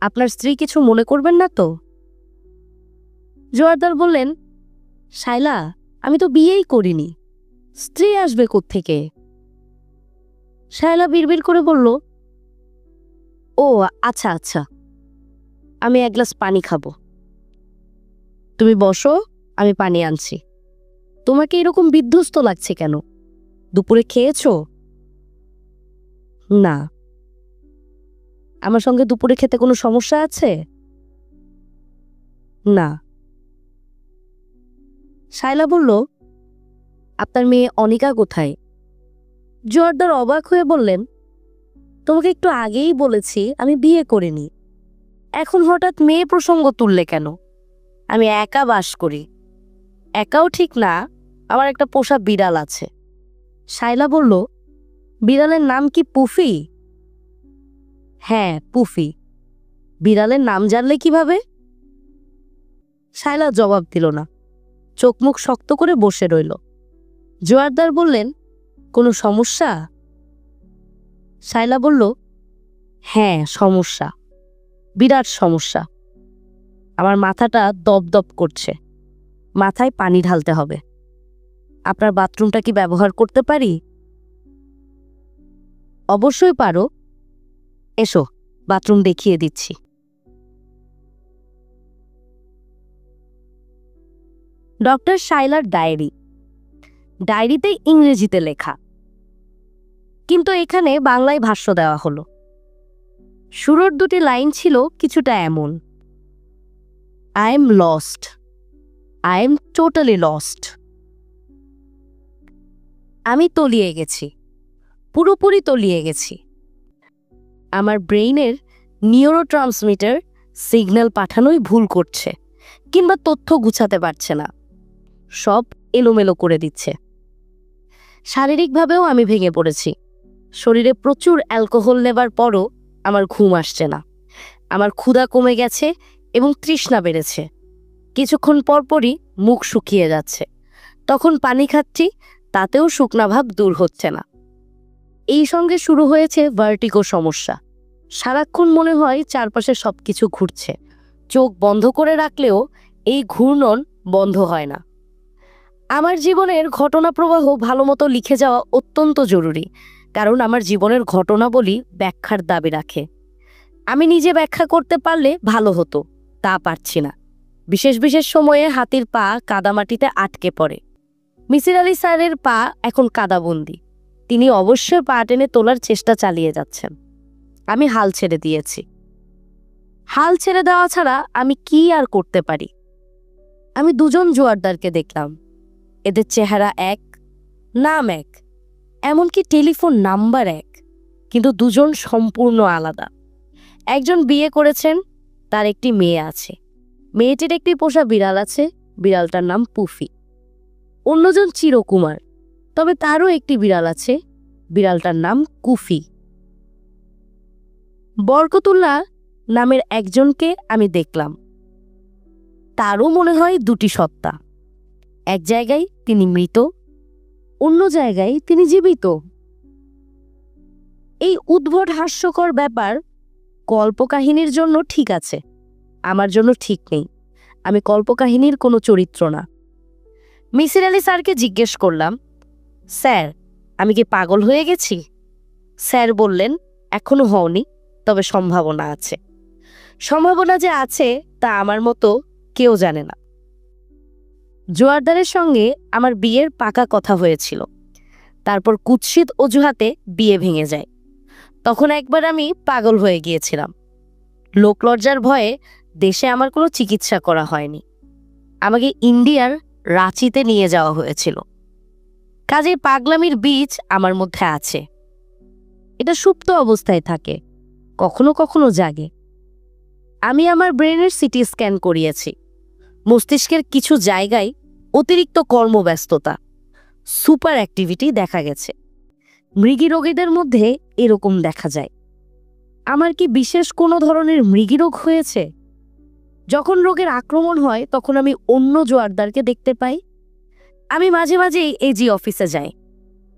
আপনার স্ত্রী কিছু মনে করবেন না তো? জোয়ারদার বললেন, শায়লা, আমি তো বিয়েই করিনি, স্ত্রী আসবে কোত্থেকে? শায়লা বিড়বিড় করে বলল, ও আচ্ছা আচ্ছা, আমি এক গ্লাস পানি খাবো। তুমি বসো, আমি পানি আনছি। তোমাকে এরকম বিধ্বস্ত লাগছে কেন? দুপুরে খেয়েছো? না। আমার সঙ্গে দুপুরে খেতে কোনো সমস্যা আছে? না। শায়লা বলল, আপনার মেয়ে অনিকা কোথায়? জোয়ারদার অবাক হয়ে বললেন, তোমাকে একটু আগেই বলেছি আমি বিয়ে করিনি, এখন হঠাৎ মেয়ে প্রসঙ্গ তুললে কেন? আমি একা বাস করি। একাও ঠিক না, আমার একটা পোষা বিড়াল আছে। শায়লা বলল, বিড়ালের নাম কি পুফি? হ্যাঁ, পুফি। বিড়ালের নাম জানলে কিভাবে? শায়লা জবাব দিল না, চোখ মুখ শক্ত করে বসে রইল। জোয়ারদার বললেন, কোনো সমস্যা? শায়লা বলল, হ্যাঁ সমস্যা, বিরাট সমস্যা। আমার মাথাটা দপদপ করছে, মাথায় পানি ঢালতে হবে। আপনার বাথরুমটা কি ব্যবহার করতে পারি? অবশ্যই পারো, এসো বাথরুম দেখিয়ে দিচ্ছি। ডক্টর শায়লার ডায়েরি। ডায়েরিতে ইংরেজিতে লেখা, কিন্তু এখানে বাংলায় ভাষ্য দেওয়া হলো। শুরুর দুটি লাইন ছিল কিছুটা এমন, I am lost, I am totally lost. আমি তলিয়ে গেছি, পুরোপুরি তলিয়ে গেছি। আমার ব্রেইনের নিউরোট্রান্সমিটার সিগন্যাল পাঠানোই ভুল করছে, কিংবা তথ্য গুছাতে পারছে না, সব এলোমেলো করে দিচ্ছে। শারীরিকভাবেও আমি ভেঙে পড়েছি। শরীরে প্রচুর অ্যালকোহল নেবার পরও আমার ঘুম আসছে না। আমার ক্ষুধা কমে গেছে এবং তৃষ্ণা বেড়েছে। কিছুক্ষণ পরপরই মুখ শুকিয়ে যাচ্ছে। তখন পানি খাচ্ছি, তাতেও শুকনা ভাব দূর হচ্ছে না। এই সঙ্গে শুরু হয়েছে ভার্টিগো সমস্যা। সারাক্ষণ মনে হয় চারপাশে সবকিছু ঘুরছে। চোখ বন্ধ করে রাখলেও এই ঘূর্ণন বন্ধ হয় না। আমার জীবনের ঘটনা প্রবাহ ভালোমতো লিখে যাওয়া অত্যন্ত জরুরি, কারণ আমার জীবনের ঘটনাবলী ব্যাখ্যার দাবি রাখে। আমি নিজে ব্যাখ্যা করতে পারলে ভালো হতো, তা পারছি না। বিশেষ বিশেষ সময়ে হাতির পা কাদামাটিতে আটকে পড়ে। মিসির আলি স্যারের পা এখন কাদাবন্দি। তিনি অবশ্যই পা টেনে তোলার চেষ্টা চালিয়ে যাচ্ছেন। আমি হাল ছেড়ে দিয়েছি। হাল ছেড়ে দেওয়া ছাড়া আমি কি আর করতে পারি? আমি দুজন জোয়ারদারকে দেখলাম। এদের চেহারা এক, নাম এক, এমনকি টেলিফোন নাম্বার এক, কিন্তু দুজন সম্পূর্ণ আলাদা। একজন বিয়ে করেছেন, তার একটি মেয়ে আছে। মেয়েটির একটি পোষা বিড়াল আছে, বিড়ালটার নাম পুফি। অন্যজন চিরকুমার, তবে তারও একটি বিড়াল আছে, বিড়ালটার নাম কুফি। বরকতুল্লাহ নামের একজনকে আমি দেখলাম, তারও মনে হয় দুটি সত্তা। এক জায়গায় তিনি মৃত, অন্য জায়গায় তিনি জীবিত। এই উদ্ভট হাস্যকর ব্যাপার কল্পকাহিনীর জন্য ঠিক আছে, আমার জন্য ঠিক নেই। আমি কল্পকাহিনীর কোনো চরিত্র না। মিসির আলি স্যারকে জিজ্ঞেস করলাম, স্যার আমি কি পাগল হয়ে গেছি? স্যার বললেন, এখনো হওনি, তবে সম্ভাবনা আছে। সম্ভাবনা যে আছে তা আমার মতো কেউ জানে না। জোয়ারদারের সঙ্গে আমার বিয়ের পাকা কথা হয়েছিল, তারপর কুৎসিত অজুহাতে বিয়ে ভেঙে যায়। তখন একবার আমি পাগল হয়ে গিয়েছিলাম। লোকলজ্জার ভয়ে দেশে আমার কোনো চিকিৎসা করা হয়নি। আমাকে ইন্ডিয়ার রাঁচিতে নিয়ে যাওয়া হয়েছিল। কাজেই পাগলামির বীজ আমার মধ্যে আছে। এটা সুপ্ত অবস্থায় থাকে, কখনো কখনো জাগে। আমি আমার ব্রেনের সিটি স্ক্যান করিয়েছি। মস্তিষ্কের কিছু জায়গায় অতিরিক্ত কর্মব্যস্ততা, সুপার অ্যাক্টিভিটি দেখা গেছে। মৃগী রোগীদের মধ্যে এরকম দেখা যায়। আমার কি বিশেষ কোনো ধরনের মৃগী রোগ হয়েছে? যখন রোগের আক্রমণ হয় তখন আমি অন্য জোয়ারদারকে দেখতে পাই। আমি মাঝে মাঝে এজি অফিসে যাই।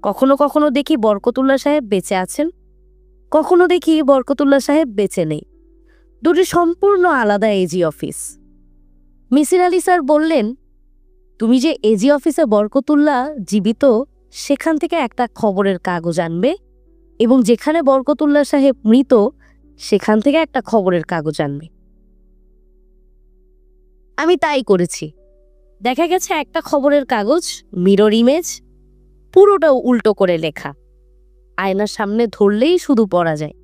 কখনো কখনো দেখি বরকতুল্লাহ সাহেব বেঁচে আছেন, কখনো দেখি বরকতুল্লাহ সাহেব বেঁচে নেই। দুটি সম্পূর্ণ আলাদা AG office. Misir Ali sir বললেন, তুমি যে এজি অফিসে বরকতুল্লাহ জীবিত সেখান থেকে একটা খবরের কাগজ আনবে, এবং যেখানে বরকতুল্লাহ সাহেব মৃত সেখান থেকে একটা খবরের কাগজ আনবে। আমি তাই করেছি। দেখা গেছে একটা খবরের কাগজ মিরর ইমেজ, পুরোটাও উল্টো করে লেখা। আয়নার সামনে ধরলেই শুধু পড়া যায়।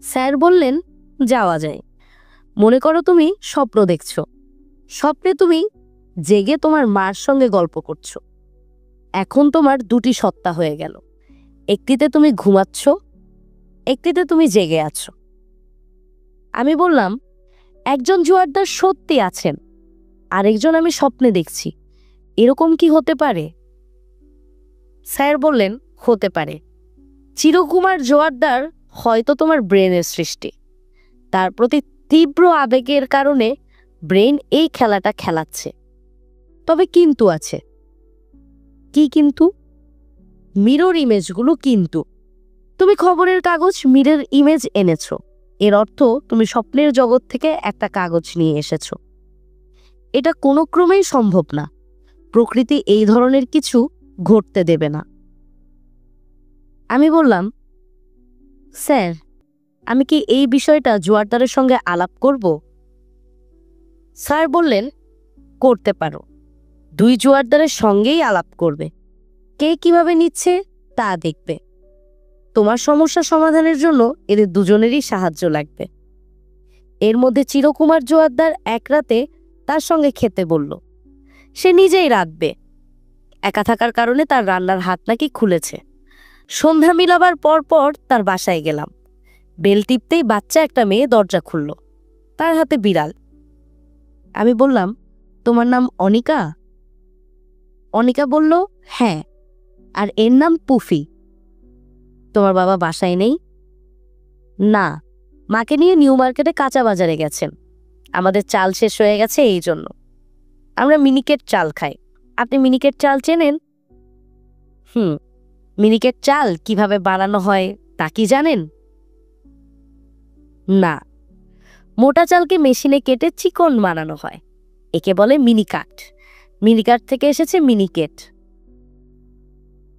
স্যার বললেন, যাওয়া যায়। মনে করো তুমি স্বপ্ন দেখছো। স্বপ্নে তুমি জেগে তোমার মার সঙ্গে গল্প করছো। এখন তোমার দুটি সত্তা হয়ে গেল। একটিতে তুমি ঘুমাচ্ছ, একটিতে তুমি জেগে আছো। আমি বললাম, একজন জোয়ারদার সত্যি আছেন, আরেকজন আমি স্বপ্নে দেখছি, এরকম কি হতে পারে? স্যার বললেন, হতে পারে। চিরকুমার জোয়ারদার হয়তো তোমার ব্রেনের সৃষ্টি। তার প্রতি তীব্র আবেগের কারণে ব্রেন এই খেলাটা খেলাচ্ছে। তবে কিন্তু আছে। কি কিন্তু? মিরর ইমেজগুলো কিন্তু। তুমি খবরের কাগজ মিরর ইমেজ এনেছো, এর অর্থ তুমি স্বপ্নের জগৎ থেকে একটা কাগজ নিয়ে এসেছো। এটা কোনো ক্রমেই সম্ভব না। প্রকৃতি এই ধরনের কিছু ঘটতে দেবে না। আমি বললাম, স্যার আমি কি এই বিষয়টা জোয়ারদারের সঙ্গে আলাপ করব? স্যার বললেন, করতে পারো। দুই জোয়ারদারের সঙ্গেই আলাপ করবে। কে কিভাবে নিচ্ছে তা দেখবে। তোমার সমস্যা সমাধানের জন্য এদের দুজনেরই সাহায্য লাগবে। এর মধ্যে চিরকুমার জোয়ারদার এক রাতে তার সঙ্গে খেতে বলল। সে নিজেই রাঁধবে। একা থাকার কারণে তার রান্নার হাত নাকি খুলেছে। সন্ধ্যা মিলাবার পর পর তার বাসায় গেলাম। বেল টিপতেই বাচ্চা একটা মেয়ে দরজা খুলল, তার হাতে বিড়াল। আমি বললাম, তোমার নাম অনিকা? অনিকা বলল, হ্যাঁ, আর এর নাম পুফি। তোমার বাবা বাসায় নেই? না, মাকে নিয়ে নিউ মার্কেটে কাঁচা বাজারে গেছেন। আমাদের চাল শেষ হয়ে গেছে, এই জন্য আমরা মিনিকেট চাল খাই। আপনি মিনিকেট চাল চেনেন? মিনিকেট চাল কিভাবে বানানো হয় তা কি জানেন? না, মোটা চালকে মেশিনে কেটে চিকন বানানো হয়, একে বলে মিনিকাট। মিনিকাট থেকে এসেছে মিনিকেট।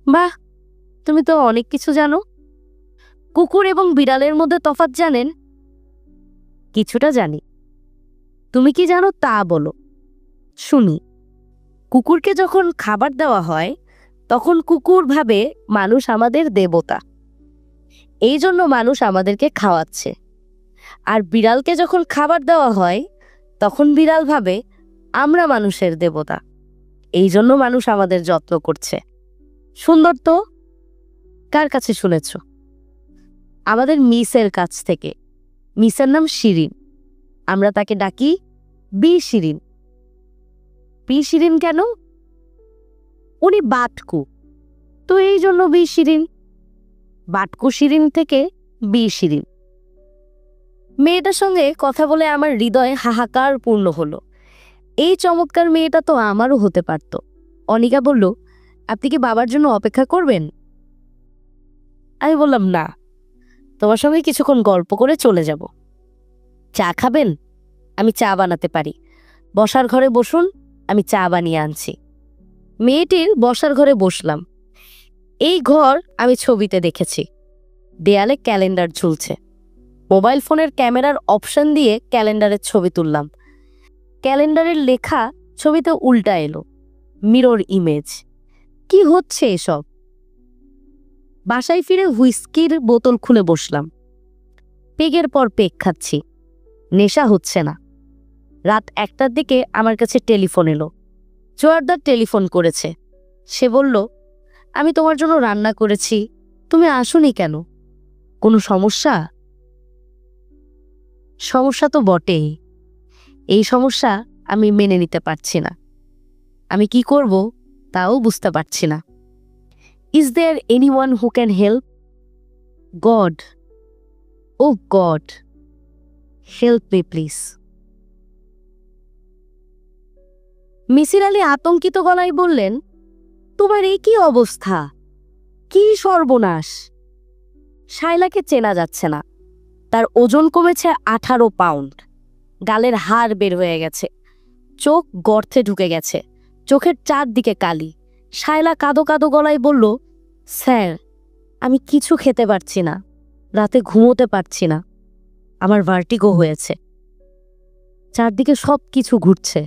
বাহ, তুমি তো অনেক কিছু জানো। কুকুর এবং বিড়ালের মধ্যে তফাৎ জানেন? কিছুটা জানি। তুমি কি জানো তা বলো, শুনি। কুকুরকে যখন খাবার দেওয়া হয় তখন কুকুর ভাবে মানুষ আমাদের দেবতা, এই জন্য মানুষ আমাদেরকে খাওয়াচ্ছে। আর বিড়ালকে যখন খাবার দেওয়া হয় তখন বিড়াল ভাবে আমরা মানুষের দেবতা, এই জন্য মানুষ আমাদের যত্ন করছে। সুন্দর তো? কার কাছে শুনেছ? আমাদের মিসের কাছ থেকে। মিসের নাম শিরিন, আমরা তাকে ডাকি বি শিরিন। বি শিরিন কেন? উনি বাটকু, তো এই জন্য বি শিরিন। বাটকু শিরিন থেকে বি শিরিন। মেয়েটার সঙ্গে কথা বলে আমার হৃদয় হাহাকার পূর্ণ হলো। এই চমৎকার মেয়েটা তো আমারও হতে পারত। অনিকা বলল, আপনি কি বাবার জন্য অপেক্ষা করবেন? আমি বললাম, না, তোমার সঙ্গে কিছুক্ষণ গল্প করে চলে যাব। চা খাবেন? আমি চা বানাতে পারি। বসার ঘরে বসুন, আমি চা বানিয়ে আনছি। মেয়েটির বসার ঘরে বসলাম। এই ঘর আমি ছবিতে দেখেছি। দেয়ালে ক্যালেন্ডার ঝুলছে। মোবাইল ফোনের ক্যামেরার অপশন দিয়ে ক্যালেন্ডারের ছবি তুললাম। ক্যালেন্ডারের লেখা ছবিতে উল্টা এলো, মিরর ইমেজ। কি হচ্ছে এসব? বাসায় ফিরে হুইস্কির বোতল খুলে বসলাম। পেগের পর পেগ খাচ্ছি, নেশা হচ্ছে না। রাত 1টার দিকে আমার কাছে টেলিফোন এলো। জোয়ারদার টেলিফোন করেছে। সে বলল, আমি তোমার জন্য রান্না করেছি, তুমি আসোনি কেন? কোনো সমস্যা? সমস্যা তো বটেই। এই সমস্যা আমি মেনে নিতে পারছি না। আমি কি করব তাও বুঝতে পারছি না। Is there anyone who can help? God, oh God, help me please. Misir Ali আতঙ্কিত গলায় বললেন, তোমার এই কি অবস্থা? কি সর্বনাশ! শায়লাকে চেনা যাচ্ছে না। তার ওজন কমেছে 18 পাউন্ড। গালের হাড় বের হয়ে গেছে। চোখ গর্তে ঢুকে গেছে। চোখের চারদিকে কালি। শায়লা কাঁদো কাঁদো গলায় বলল, স্যার, আমি কিছু খেতে পারছি না, রাতে ঘুমোতে পারছি না, আমার ভার্টিগো হয়েছে, চারদিকে সব কিছু ঘুরছে।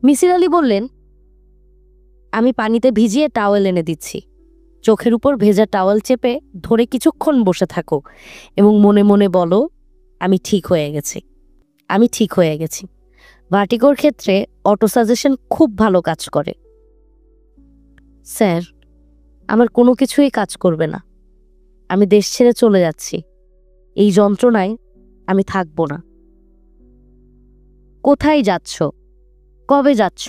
মিসির আলী বললেন, আমি পানিতে ভিজিয়ে টাওয়েল এনে দিচ্ছি। চোখের উপর ভেজা টাওয়েল চেপে ধরে কিছুক্ষণ বসে থাকো এবং মনে মনে বলো, আমি ঠিক হয়ে গেছি, আমি ঠিক হয়ে গেছি। ভার্টিগোর ক্ষেত্রে অটো সাজেশন খুব ভালো কাজ করে। স্যার, আমার কোনো কিছুই কাজ করবে না। আমি দেশ ছেড়ে চলে যাচ্ছি। এই যন্ত্রণায় আমি থাকবো না। কোথায় যাচ্ছ? কবে যাচ্ছ?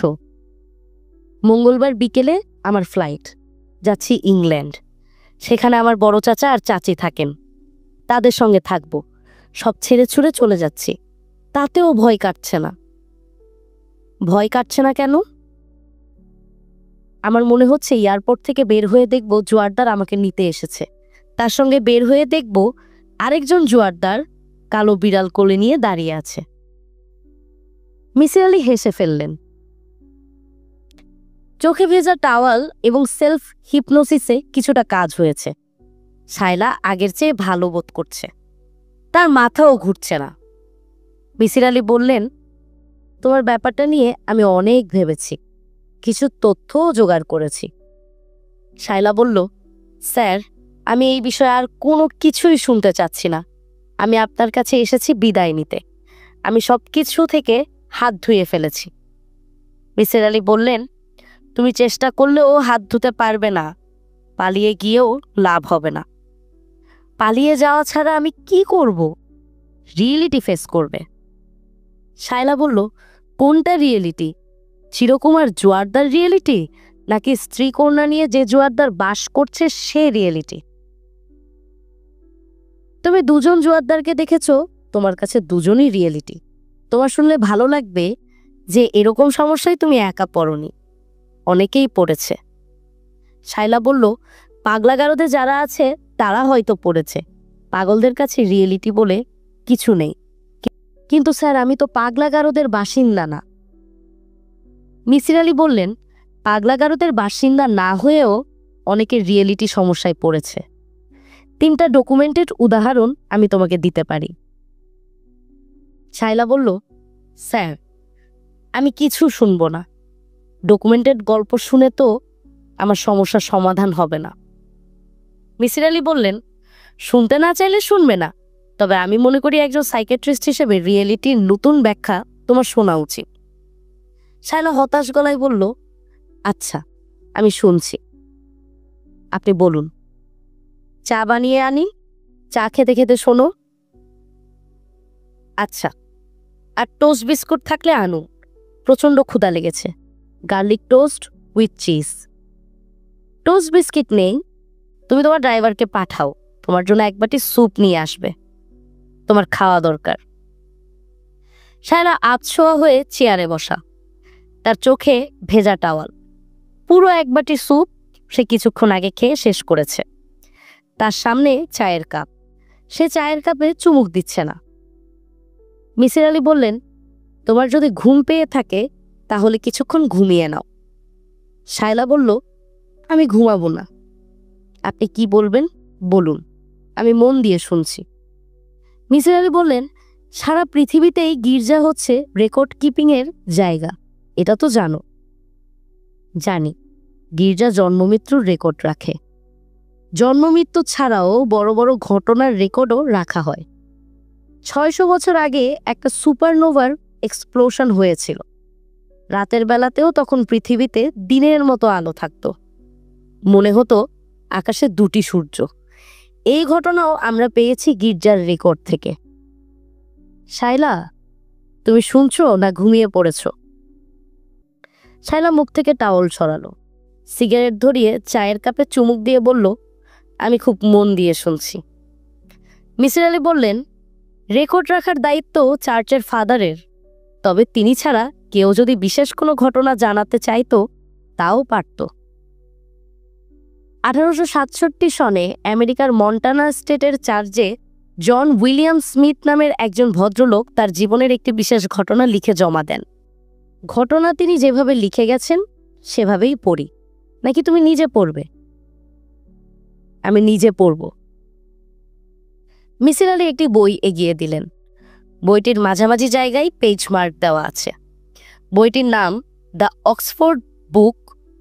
মঙ্গলবার বিকেলে আমার ফ্লাইট। যাচ্ছি ইংল্যান্ড। সেখানে আমার বড় চাচা আর চাচি থাকেন। তাদের সঙ্গে থাকবো। সব ছেড়ে ছুড়ে চলে যাচ্ছি। তাতেও ভয় কাটছে না। ভয় কাটছে না কেন? আমার মনে হচ্ছে এয়ারপোর্ট থেকে বের হয়ে দেখব জোয়ারদার আমাকে নিতে এসেছে। তার সঙ্গে বের হয়ে দেখব আরেকজন জোয়ারদার কালো বিড়াল কোলে নিয়ে দাঁড়িয়ে আছে। মিসির আলী হেসে ফেললেন। চোখে ভেজা টাওয়াল এবং সেলফ হিপনোসিসে কিছুটা কাজ হয়েছে। শায়লা আগের চেয়ে ভালো বোধ করছে। তার মাথাও ঘুরছে না। মিসির আলী বললেন, তোমার ব্যাপারটা নিয়ে আমি অনেক ভেবেছি, কিছু তথ্যও জোগাড় করেছি। শায়লা বলল, স্যার, আমি এই বিষয়ে আর কোনো কিছুই শুনতে চাচ্ছি না। আমি আপনার কাছে এসেছি বিদায় নিতে। আমি সব কিছু থেকে হাত ধুয়ে ফেলেছি। মিসির আলী বললেন, তুমি চেষ্টা করলেও হাত ধুতে পারবে না। পালিয়ে গিয়েও লাভ হবে না। পালিয়ে যাওয়া ছাড়া আমি কি করব? রিয়েলিটি ফেস করবে। শায়লা বলল, কোনটা রিয়েলিটি? চিরকুমার জোয়ারদার রিয়েলিটি, নাকি স্ত্রী কন্যা নিয়ে যে জোয়ারদার বাস করছে সে রিয়েলিটি? তুমি দুজন জোয়ারদারকে দেখেছো, তোমার কাছে দুজনই রিয়েলিটি। তোমার শুনলে ভালো লাগবে যে এরকম সমস্যায় তুমি একা পড়নি, অনেকেই পড়েছে। শায়লা বলল, পাগলা গারদে যারা আছে তারা হয়তো পড়েছে। পাগলদের কাছে রিয়েলিটি বলে কিছু নেই। কিন্তু স্যার, আমি তো পাগলা গারদের বাসিন্দা না। মিসির আলী বললেন, পাগলা গারদের বাসিন্দা না হয়েও অনেকের রিয়েলিটি সমস্যায় পড়েছে। 3টা ডকুমেন্টের উদাহরণ আমি তোমাকে দিতে পারি। শায়লা বলল, স্যার, আমি কিছু শুনবো না। ডকুমেন্টেড গল্প শুনে তো আমার সমস্যার সমাধান হবে না। মিসির আলী বললেন, শুনতে না চাইলে শুনবে না, তবে আমি মনে করি একজন সাইকিয়াট্রিস্ট হিসেবে রিয়েলিটির নতুন ব্যাখ্যা তোমার শোনা উচিত। শায়লা হতাশ গলায় বলল, আচ্ছা, আমি শুনছি, আপনি বলুন। চা বানিয়ে আনি, চা খেতে খেতে শোনো। আচ্ছা, আর টোস্ট বিস্কুট থাকলে আনো, প্রচণ্ড ক্ষুধা লেগেছে। Garlic toast with cheese. Toast biscuit নেই? তুমি তোমার ড্রাইভারকে পাঠাও, তোমার জন্য এক বাটি স্যুপ নিয়ে আসবে, তোমার খাওয়া দরকার। শায়লা আতশোয়া হয়ে চেয়ারে বসা, তার চোখে ভেজা টাওয়াল। পুরো এক বাটি স্যুপ সে কিছুক্ষণ আগে খেয়ে শেষ করেছে। তার সামনে চায়ের কাপ, সে চায়ের কাপে চুমুক দিচ্ছে না। মিসির আলী বললেন, তোমার যদি ঘুম পেয়ে থাকে তাহলে কিছুক্ষণ ঘুমিয়ে নাও। শায়লা বলল, আমি ঘুমাবো না। আপনি কি বলবেন বলুন, আমি মন দিয়ে শুনছি। মিসির আলী বললেন, সারা পৃথিবীতেই গির্জা হচ্ছে রেকর্ড কিপিংয়ের জায়গা, এটা তো জানো। জানি, গির্জা জন্মমৃত্যুর রেকর্ড রাখে। জন্মমৃত্যু ছাড়াও বড় বড় ঘটনার রেকর্ডও রাখা হয়। 600 বছর আগে একটা সুপারনোভার এক্সপ্লোশন হয়েছিল। রাতের বেলাতেও তখন পৃথিবীতে দিনের মতো আলো থাকতো, মনে হতো আকাশে দুটি সূর্য। এই ঘটনাও আমরা পেয়েছি গির্জার রেকর্ড থেকে। শায়লা, তুমি শুনছো না ঘুমিয়ে পড়েছ? শায়লা মুখ থেকে টাওয়াল সরালো, সিগারেট ধরিয়ে চায়ের কাপে চুমুক দিয়ে বলল, আমি খুব মন দিয়ে শুনছি। মিসির আলী বললেন, রেকর্ড রাখার দায়িত্ব চার্চের ফাদারের, তবে তিনি ছাড়া কেউ যদি বিশেষ কোনো ঘটনা জানাতে চাইতো তাও পারত। 1867 সনে আমেরিকার মন্টানা স্টেটের চার্চে জন উইলিয়াম স্মিথ নামের একজন ভদ্রলোক তার জীবনের একটি বিশেষ ঘটনা লিখে জমা দেন। ঘটনা তিনি যেভাবে লিখে গেছেন সেভাবেই পড়ি, নাকি তুমি নিজে পড়বে? আমি নিজে পড়ব। মিসির আলী একটি বই এগিয়ে দিলেন। বইটির মাঝামাঝি জায়গায় পেজ মার্ক দেওয়া আছে। বইটির নাম the Oxford book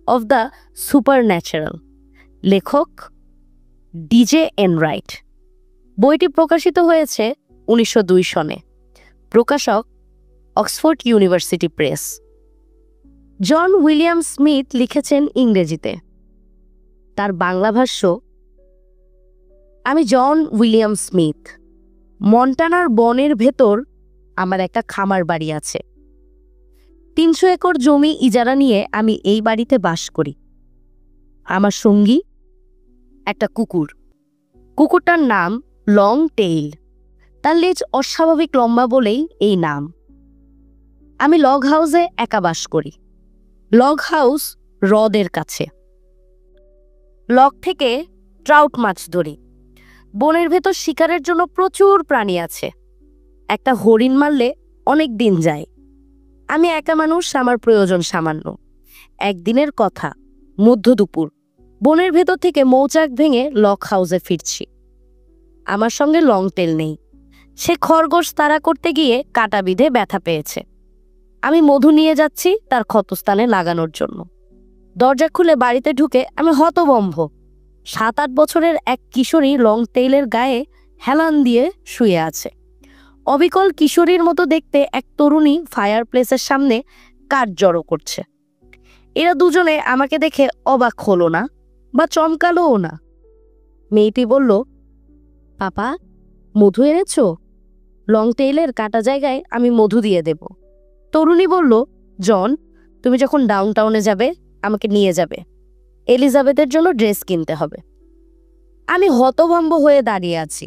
of the supernatural, লেখক ডিজে এনরাইট। বইটি প্রকাশিত হয়েছে 1902 সনে, প্রকাশক Oxford university press. John William Smith লিখেছেন ইংরেজিতে। তার বাংলা ভাষ্য, আমি জন উইলিয়াম স্মিথ। মন্টানার বনের ভেতর আমার একটা খামার বাড়ি আছে। 300 একর জমি ইজারা নিয়ে আমি এই বাড়িতে বাস করি। আমার সঙ্গী একটা কুকুর। কুকুরটার নাম লং টেইল। তার লেজ অস্বাভাবিক লম্বা বলেই এই নাম। আমি লগ হাউসে একা বাস করি। লগ হাউস হ্রদের কাছে। লগ থেকে ট্রাউট মাছ ধরি। বনের ভেতর শিকারের জন্য প্রচুর প্রাণী আছে। একটা হরিণ মারলে অনেক দিন যায়। আমি একা মানুষ, আমার প্রয়োজন সামান্য। একদিনের কথা, মধ্য দুপুর, বনের ভেতর থেকে মৌচাক ভেঙে লগ হাউসে ফিরছি। আমার সঙ্গে লং টেল নেই। সে খরগোশ তাড়া করতে গিয়ে কাটা বিঁধে ব্যথা পেয়েছে। আমি মধু নিয়ে যাচ্ছি তার ক্ষতস্থানে লাগানোর জন্য। দরজা খুলে বাড়িতে ঢুকে আমি হতভম্ব। 7-8 বছরের এক কিশোরী লং টেইলের গায়ে হেলান দিয়ে শুয়ে আছে। অবিকল কিশোরীর মতো দেখতে এক তরুণী ফায়ার প্লেসের সামনে কাঠ জড়ো করছে। এরা দুজনে আমাকে দেখে অবাক হলো না বা চমকালোও না। মেয়েটি বলল, পাপা, মধু এনেছো? লং টেইলের কাটা জায়গায় আমি মধু দিয়ে দেব। তরুণী বলল, জন, তুমি যখন ডাউনটাউনে যাবে আমাকে নিয়ে যাবে। এলিজাবেথের জন্য ড্রেস কিনতে হবে। আমি হতভম্ব হয়ে দাঁড়িয়ে আছি।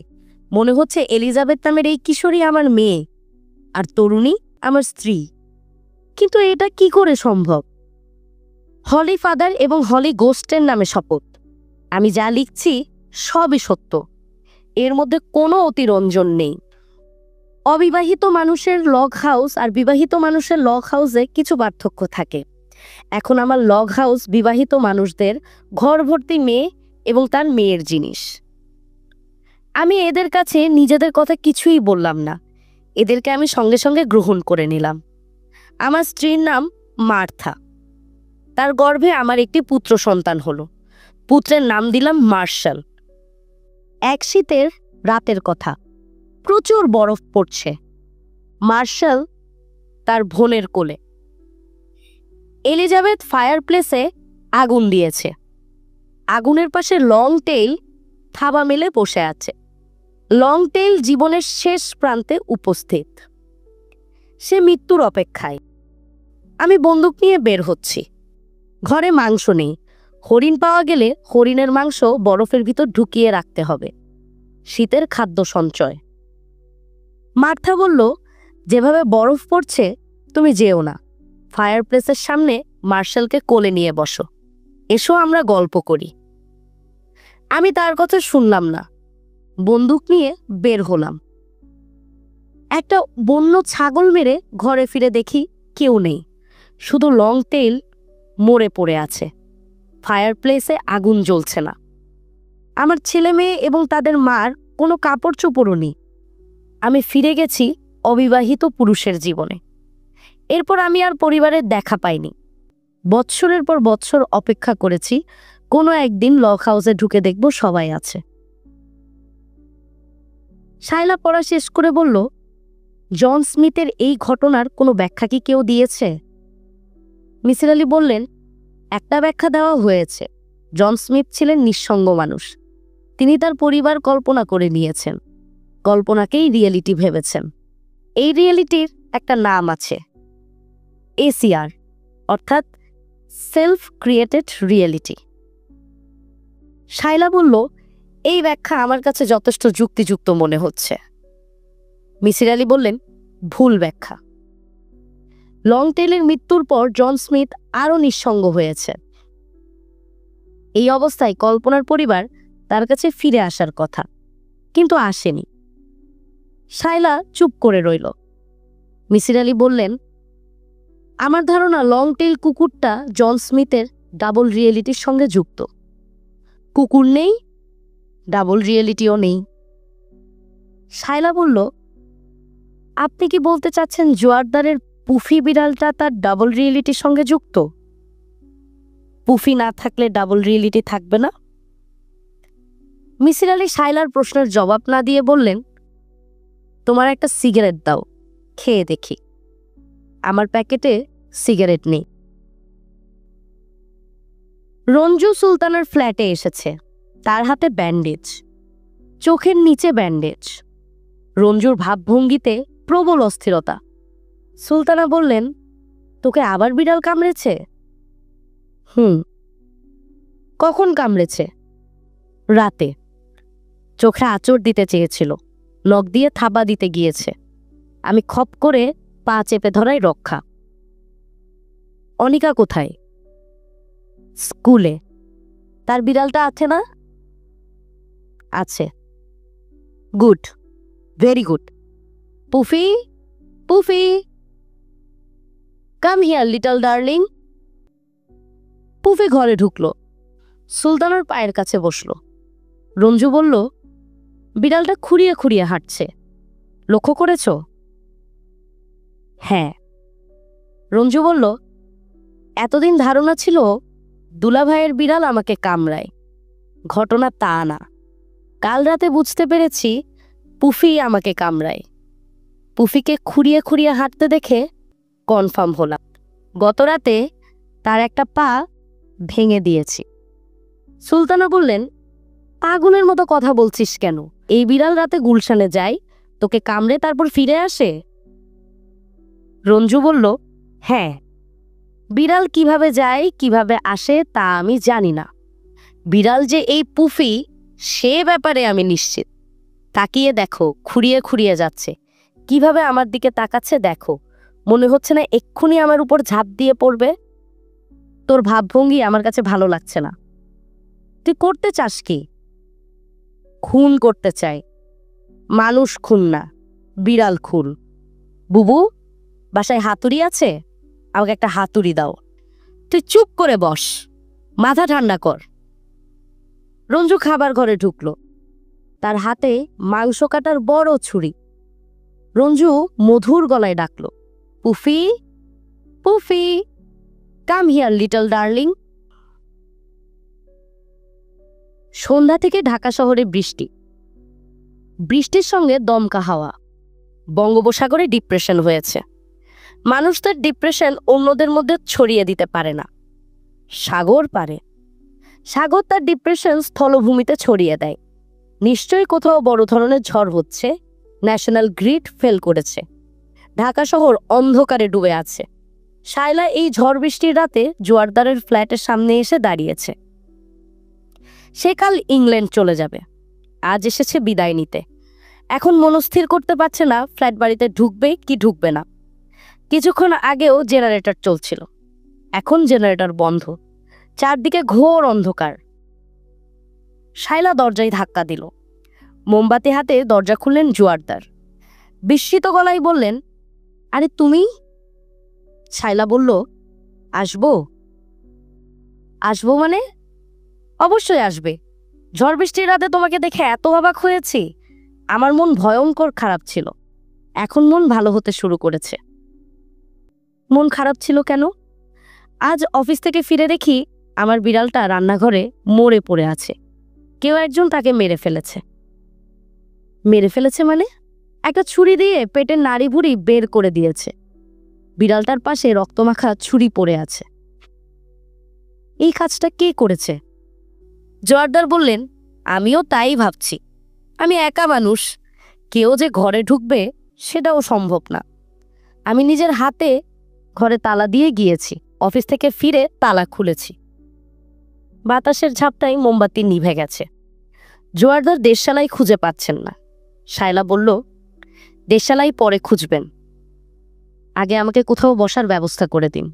মনে হচ্ছে এলিজাবেথ নামের এই কিশোরী আমার মেয়ে আর তরুণী আমার স্ত্রী। কিন্তু এটা কি করে সম্ভব? হলি ফাদার এবং হলি গোস্টের নামে শপথ, আমি যা লিখছি সবই সত্য। এর মধ্যে কোনো অতিরঞ্জন নেই। অবিবাহিত মানুষের লগ হাউস আর বিবাহিত মানুষের লগ হাউসে কিছু পার্থক্য থাকে। এখন আমার লগ হাউস বিবাহিত মানুষদের ঘর ভর্তি মেয়ে এবং তার মেয়ের জিনিস। আমি এদের কাছে নিজেদের কথা কিছুই বললাম না। এদেরকে আমি সঙ্গে সঙ্গে গ্রহণ করে নিলাম। আমার স্ত্রীর নাম মার্থা। তার গর্ভে আমার একটি পুত্র সন্তান হলো। পুত্রের নাম দিলাম মার্শাল। এক শীতের রাতের কথা, প্রচুর বরফ পড়ছে। মার্শাল তার বোনের কোলে। এলিজাবেথ ফায়ার প্লেসে আগুন দিয়েছে। আগুনের পাশে লং টেইল থাবা মেলে বসে আছে। লং টেইল জীবনের শেষ প্রান্তে উপস্থিত। সে মৃত্যুর অপেক্ষায়। আমি বন্দুক নিয়ে বের হচ্ছি। ঘরে মাংস নেই। হরিণ পাওয়া গেলে হরিণের মাংস বরফের ভিতর ঢুকিয়ে রাখতে হবে। শীতের খাদ্য সঞ্চয়। মার্থা বলল, যেভাবে বরফ পড়ছে তুমি যেও না। ফায়ার প্লেসের সামনে মার্শালকে কোলে নিয়ে বসো। এসো আমরা গল্প করি। আমি তার কথা শুনলাম না। বন্দুক নিয়ে বের হলাম। একটা বন্য ছাগল মেরে ঘরে ফিরে দেখি কেউ নেই, শুধু লং টেইল মরে পড়ে আছে। ফায়ার প্লেসে আগুন জ্বলছে না। আমার ছেলে মেয়ে এবং তাদের মার কোনো কাপড় চোপড়ও নেই। আমি ফিরে গেছি অবিবাহিত পুরুষের জীবনে। এরপর আমি আর পরিবারের দেখা পাইনি। বৎসরের পর বৎসর অপেক্ষা করেছি কোনো একদিন লক হাউসে ঢুকে দেখব সবাই আছে। শায়লা পড়া শেষ করে বলল, জন স্মিথের এই ঘটনার কোনো ব্যাখ্যা কি কেউ দিয়েছে? মিসির আলী বললেন, একটা ব্যাখ্যা দেওয়া হয়েছে। জন স্মিথ ছিলেন নিঃসঙ্গ মানুষ। তিনি তার পরিবার কল্পনা করে নিয়েছেন, কল্পনাকেই রিয়েলিটি ভেবেছেন। এই রিয়েলিটির একটা নাম আছে, এসিআর, অর্থাৎ সেলফ ক্রিয়েটেড রিয়েলিটি। শায়লা বলল, এই ব্যাখ্যা আমার কাছে যথেষ্ট যুক্তিযুক্ত মনে হচ্ছে। মিসির আলী বললেন, ভুল ব্যাখ্যা। লং টেইলের মৃত্যুর পর জন স্মিথ আরও নিঃসঙ্গ হয়েছে। এই অবস্থায় কল্পনার পরিবার তার কাছে ফিরে আসার কথা, কিন্তু আসেনি। শায়লা চুপ করে রইল। মিসির আলী বললেন, আমার ধারণা লং টেইল কুকুরটা জন স্মিথের ডাবল রিয়েলিটির সঙ্গে যুক্ত। কুকুর নেই, ডাবল রিয়েলিটিও নেই। শায়লা বলল, আপনি কি বলতে চাচ্ছেন জোয়ারদারের পুফি বিড়ালটা তার ডাবল রিয়েলিটির সঙ্গে যুক্ত? পুফি না থাকলে ডাবল রিয়েলিটি থাকবে না? মিসির আলী শায়লার প্রশ্নের জবাব না দিয়ে বললেন, তোমার একটা সিগারেট দাও, খেয়ে দেখি। আমার প্যাকেটে সিগারেট নেই। রঞ্জু সুলতানার ফ্ল্যাটে এসেছে। তার হাতে ব্যান্ডেজ, চোখের নিচে ব্যান্ডেজ। রঞ্জুর ভাবভঙ্গিতে প্রবল অস্থিরতা। সুলতানা বললেন, তোকে আবার বিড়াল কামড়েছে? কখন কামড়েছে? রাতে। চোখে আঁচড় দিতে চেয়েছিল, নখ দিয়ে থাবা দিতে গিয়েছে। আমি খপ করে পা চেপে ধরাই রক্ষা। অনিকা কোথায়? স্কুলে। তার বিড়ালটা আছে না? আছে। Good, very good. Puffy, Puffy, come here little darling. Puffy ঘরে ঢুকল, সুলতানার পায়ের কাছে বসল। রঞ্জু বলল, বিড়ালটা খুঁড়িয়ে খুঁড়িয়ে হাঁটছে, লক্ষ্য করেছ? হ্যাঁ। রঞ্জু বলল, এতদিন ধারণা ছিল দুলাভাইয়ের বিড়াল আমাকে কামড়ায়। ঘটনা তা না। কাল রাতে বুঝতে পেরেছি পুফি আমাকে কামড়ায়। পুফিকে খুঁড়িয়ে খুঁড়িয়ে হাঁটতে দেখে কনফার্ম হলাম। গত রাতে তার একটা পা ভেঙে দিয়েছি। সুলতানা বললেন, পাগলের মতো কথা বলছিস কেন? এই বিড়াল রাতে গুলশানে যায়, তোকে কামড়ে তারপর ফিরে আসে? রঞ্জু বলল, হ্যাঁ, বিড়াল কিভাবে যায় কিভাবে আসে তা আমি জানি না। বিড়াল যে এই পুফি সে ব্যাপারে আমি নিশ্চিত। তাকিয়ে দেখো, খুঁড়িয়ে খুঁড়িয়ে যাচ্ছে। কিভাবে আমার দিকে তাকাচ্ছে দেখো। মনে হচ্ছে না এক্ষুনি আমার উপর ঝাঁপ দিয়ে পড়বে? তোর ভাবভঙ্গি আমার কাছে ভালো লাগছে না। তুই করতে চাস কি? খুন করতে চাই। মানুষ খুন না, বিড়াল খুন। বুবু, বাসায় হাতুড়ি আছে? আমাকে একটা হাতুড়ি দাও। তুই চুপ করে বস, মাথা ঠান্ডা কর। রঞ্জু খাবার ঘরে ঢুকল, তার হাতে মাংস কাটার বড় ছুরি। রঞ্জু মধুর গলায় ডাকল, পুফি, Puffy, come here little darling. সন্ধ্যা থেকে ঢাকা শহরে বৃষ্টি, বৃষ্টির সঙ্গে দমকা হাওয়া। বঙ্গোপসাগরে ডিপ্রেশন হয়েছে। মানুষ তার ডিপ্রেশন অন্যদের মধ্যে ছড়িয়ে দিতে পারে না, সাগর পারে। সাগর তার ডিপ্রেশন স্থলভূমিতে ছড়িয়ে দেয়। নিশ্চয়ই কোথাও বড় ধরনের ঝড় হচ্ছে। ন্যাশনাল গ্রিড ফেল করেছে। ঢাকা শহর অন্ধকারে ডুবে আছে। শায়লা এই ঝড় বৃষ্টির রাতে জোয়ারদারের ফ্ল্যাটের সামনে এসে দাঁড়িয়েছে। সে কাল ইংল্যান্ড চলে যাবে, আজ এসেছে বিদায় নিতে। এখন মনস্থির করতে পারছে না ফ্ল্যাট বাড়িতে ঢুকবে কি ঢুকবে না। কিছুক্ষণ আগেও জেনারেটর চলছিল, এখন জেনারেটর বন্ধ। চারদিকে ঘোর অন্ধকার। শায়লা দরজায় ধাক্কা দিল। মোমবাতি হাতে দরজা খুললেন জোয়ারদার। বিস্মিত গলায় বললেন, আরে তুমি? শাইলা বলল, আসবো? আসবো মানে? অবশ্যই আসবে। ঝড় বৃষ্টির রাতে তোমাকে দেখে এত অবাক হয়েছি, আমার মন ভয়ঙ্কর খারাপ ছিল। এখন মন ভালো হতে শুরু করেছে। মন খারাপ ছিল কেন? আজ অফিস থেকে ফিরে দেখি আমার বিড়ালটা রান্নাঘরে মরে পড়ে আছে। কেউ একজন তাকে মেরে ফেলেছে। মেরে ফেলেছে মানে? একটা ছুরি দিয়ে পেটের নাড়ি ভুড়ি বের করে দিয়েছে। বিড়ালটার পাশে রক্তমাখা ছুরি পড়ে আছে। এই কাজটা কে করেছে? জোয়ারদার বললেন, আমিও তাই ভাবছি। আমি একা মানুষ, কেউ যে ঘরে ঢুকবে সেটাও সম্ভব না। আমি নিজের হাতে ঘরে তালা দিয়ে গিয়েছি, অফিস থেকে ফিরে তালা খুলেছি। বাতাসের ঝাপটায় মোমবাতি নিভে গেছে। জোয়ারদার দেশশালাই খুঁজে পাচ্ছেন না। শায়লা বলল, দেশশালাই পরে খুঁজবেন, আগে আমাকে কোথাও বসার ব্যবস্থা করে দিন।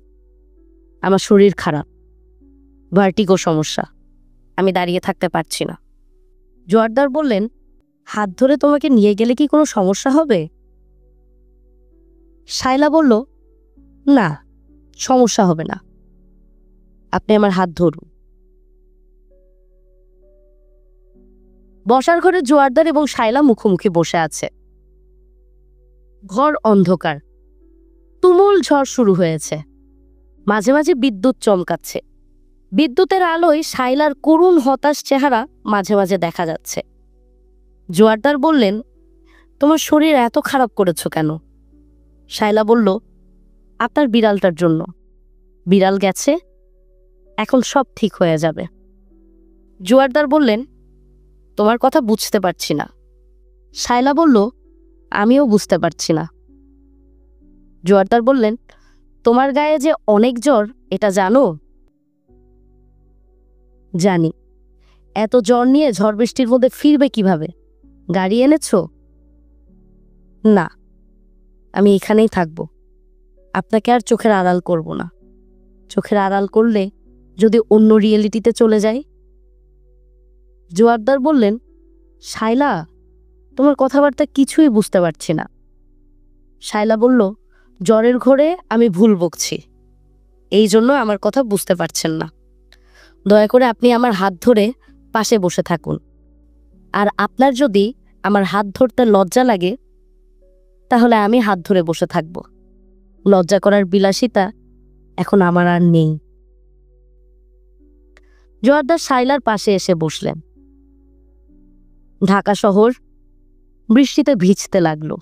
আমার শরীর খারাপ, ভার্টিগো সমস্যা, আমি দাঁড়িয়ে থাকতে পারছি না। জোয়ারদার বললেন, হাত ধরে তোমাকে নিয়ে গেলে কি কোনো সমস্যা হবে? শায়লা বলল, না, সমস্যা হবে না, আপনি আমার হাত ধরুন। বসার ঘরে জোয়ারদার এবং শায়লা মুখোমুখি বসে আছে। ঘর অন্ধকার, তুমুল ঝড় শুরু হয়েছে। মাঝে মাঝে বিদ্যুৎ চমকাচ্ছে। বিদ্যুতের আলোয় শায়লার করুণ হতাশ চেহারা মাঝে মাঝে দেখা যাচ্ছে। জোয়ারদার বললেন, তোমার শরীর এত খারাপ করেছো কেন? শায়লা বলল, আপনার বিড়ালটার জন্য। বিড়াল গেছে, এখন সব ঠিক হয়ে যাবে। জোয়ারদার বললেন, তোমার কথা বুঝতে পারছি না। শায়লা বলল, আমিও বুঝতে পারছি না। জোয়ারদার বললেন, তোমার গায়ে যে অনেক জ্বর, এটা জানো? জানি। এত জ্বর নিয়ে ঝড় বৃষ্টির মধ্যে ফিরবে কিভাবে? গাড়ি এনেছো? না, আমি এখানেই থাকবো। আপনাকে আর চোখের আড়াল করব না। চোখের আড়াল করলে যদি অন্য রিয়েলিটিতে চলে যাই। জোয়ারদার বললেন, শায়লা, তোমার কথাবার্তা কিছুই বুঝতে পারছি না। শায়লা বলল, জ্বরের ঘোরে আমি ভুল বকছি, এই জন্য আমার কথা বুঝতে পারছেন না। দয়া করে আপনি আমার হাত ধরে পাশে বসে থাকুন। আর আপনার যদি আমার হাত ধরতে লজ্জা লাগে, তাহলে আমি হাত ধরে বসে থাকব। লজ্জা করার বিলাসিতা এখন আমার আর নেই। জোয়ারদার শায়লার পাশে এসে বসলেন। ঢাকা শহর বৃষ্টিতে ভিজতে লাগলো।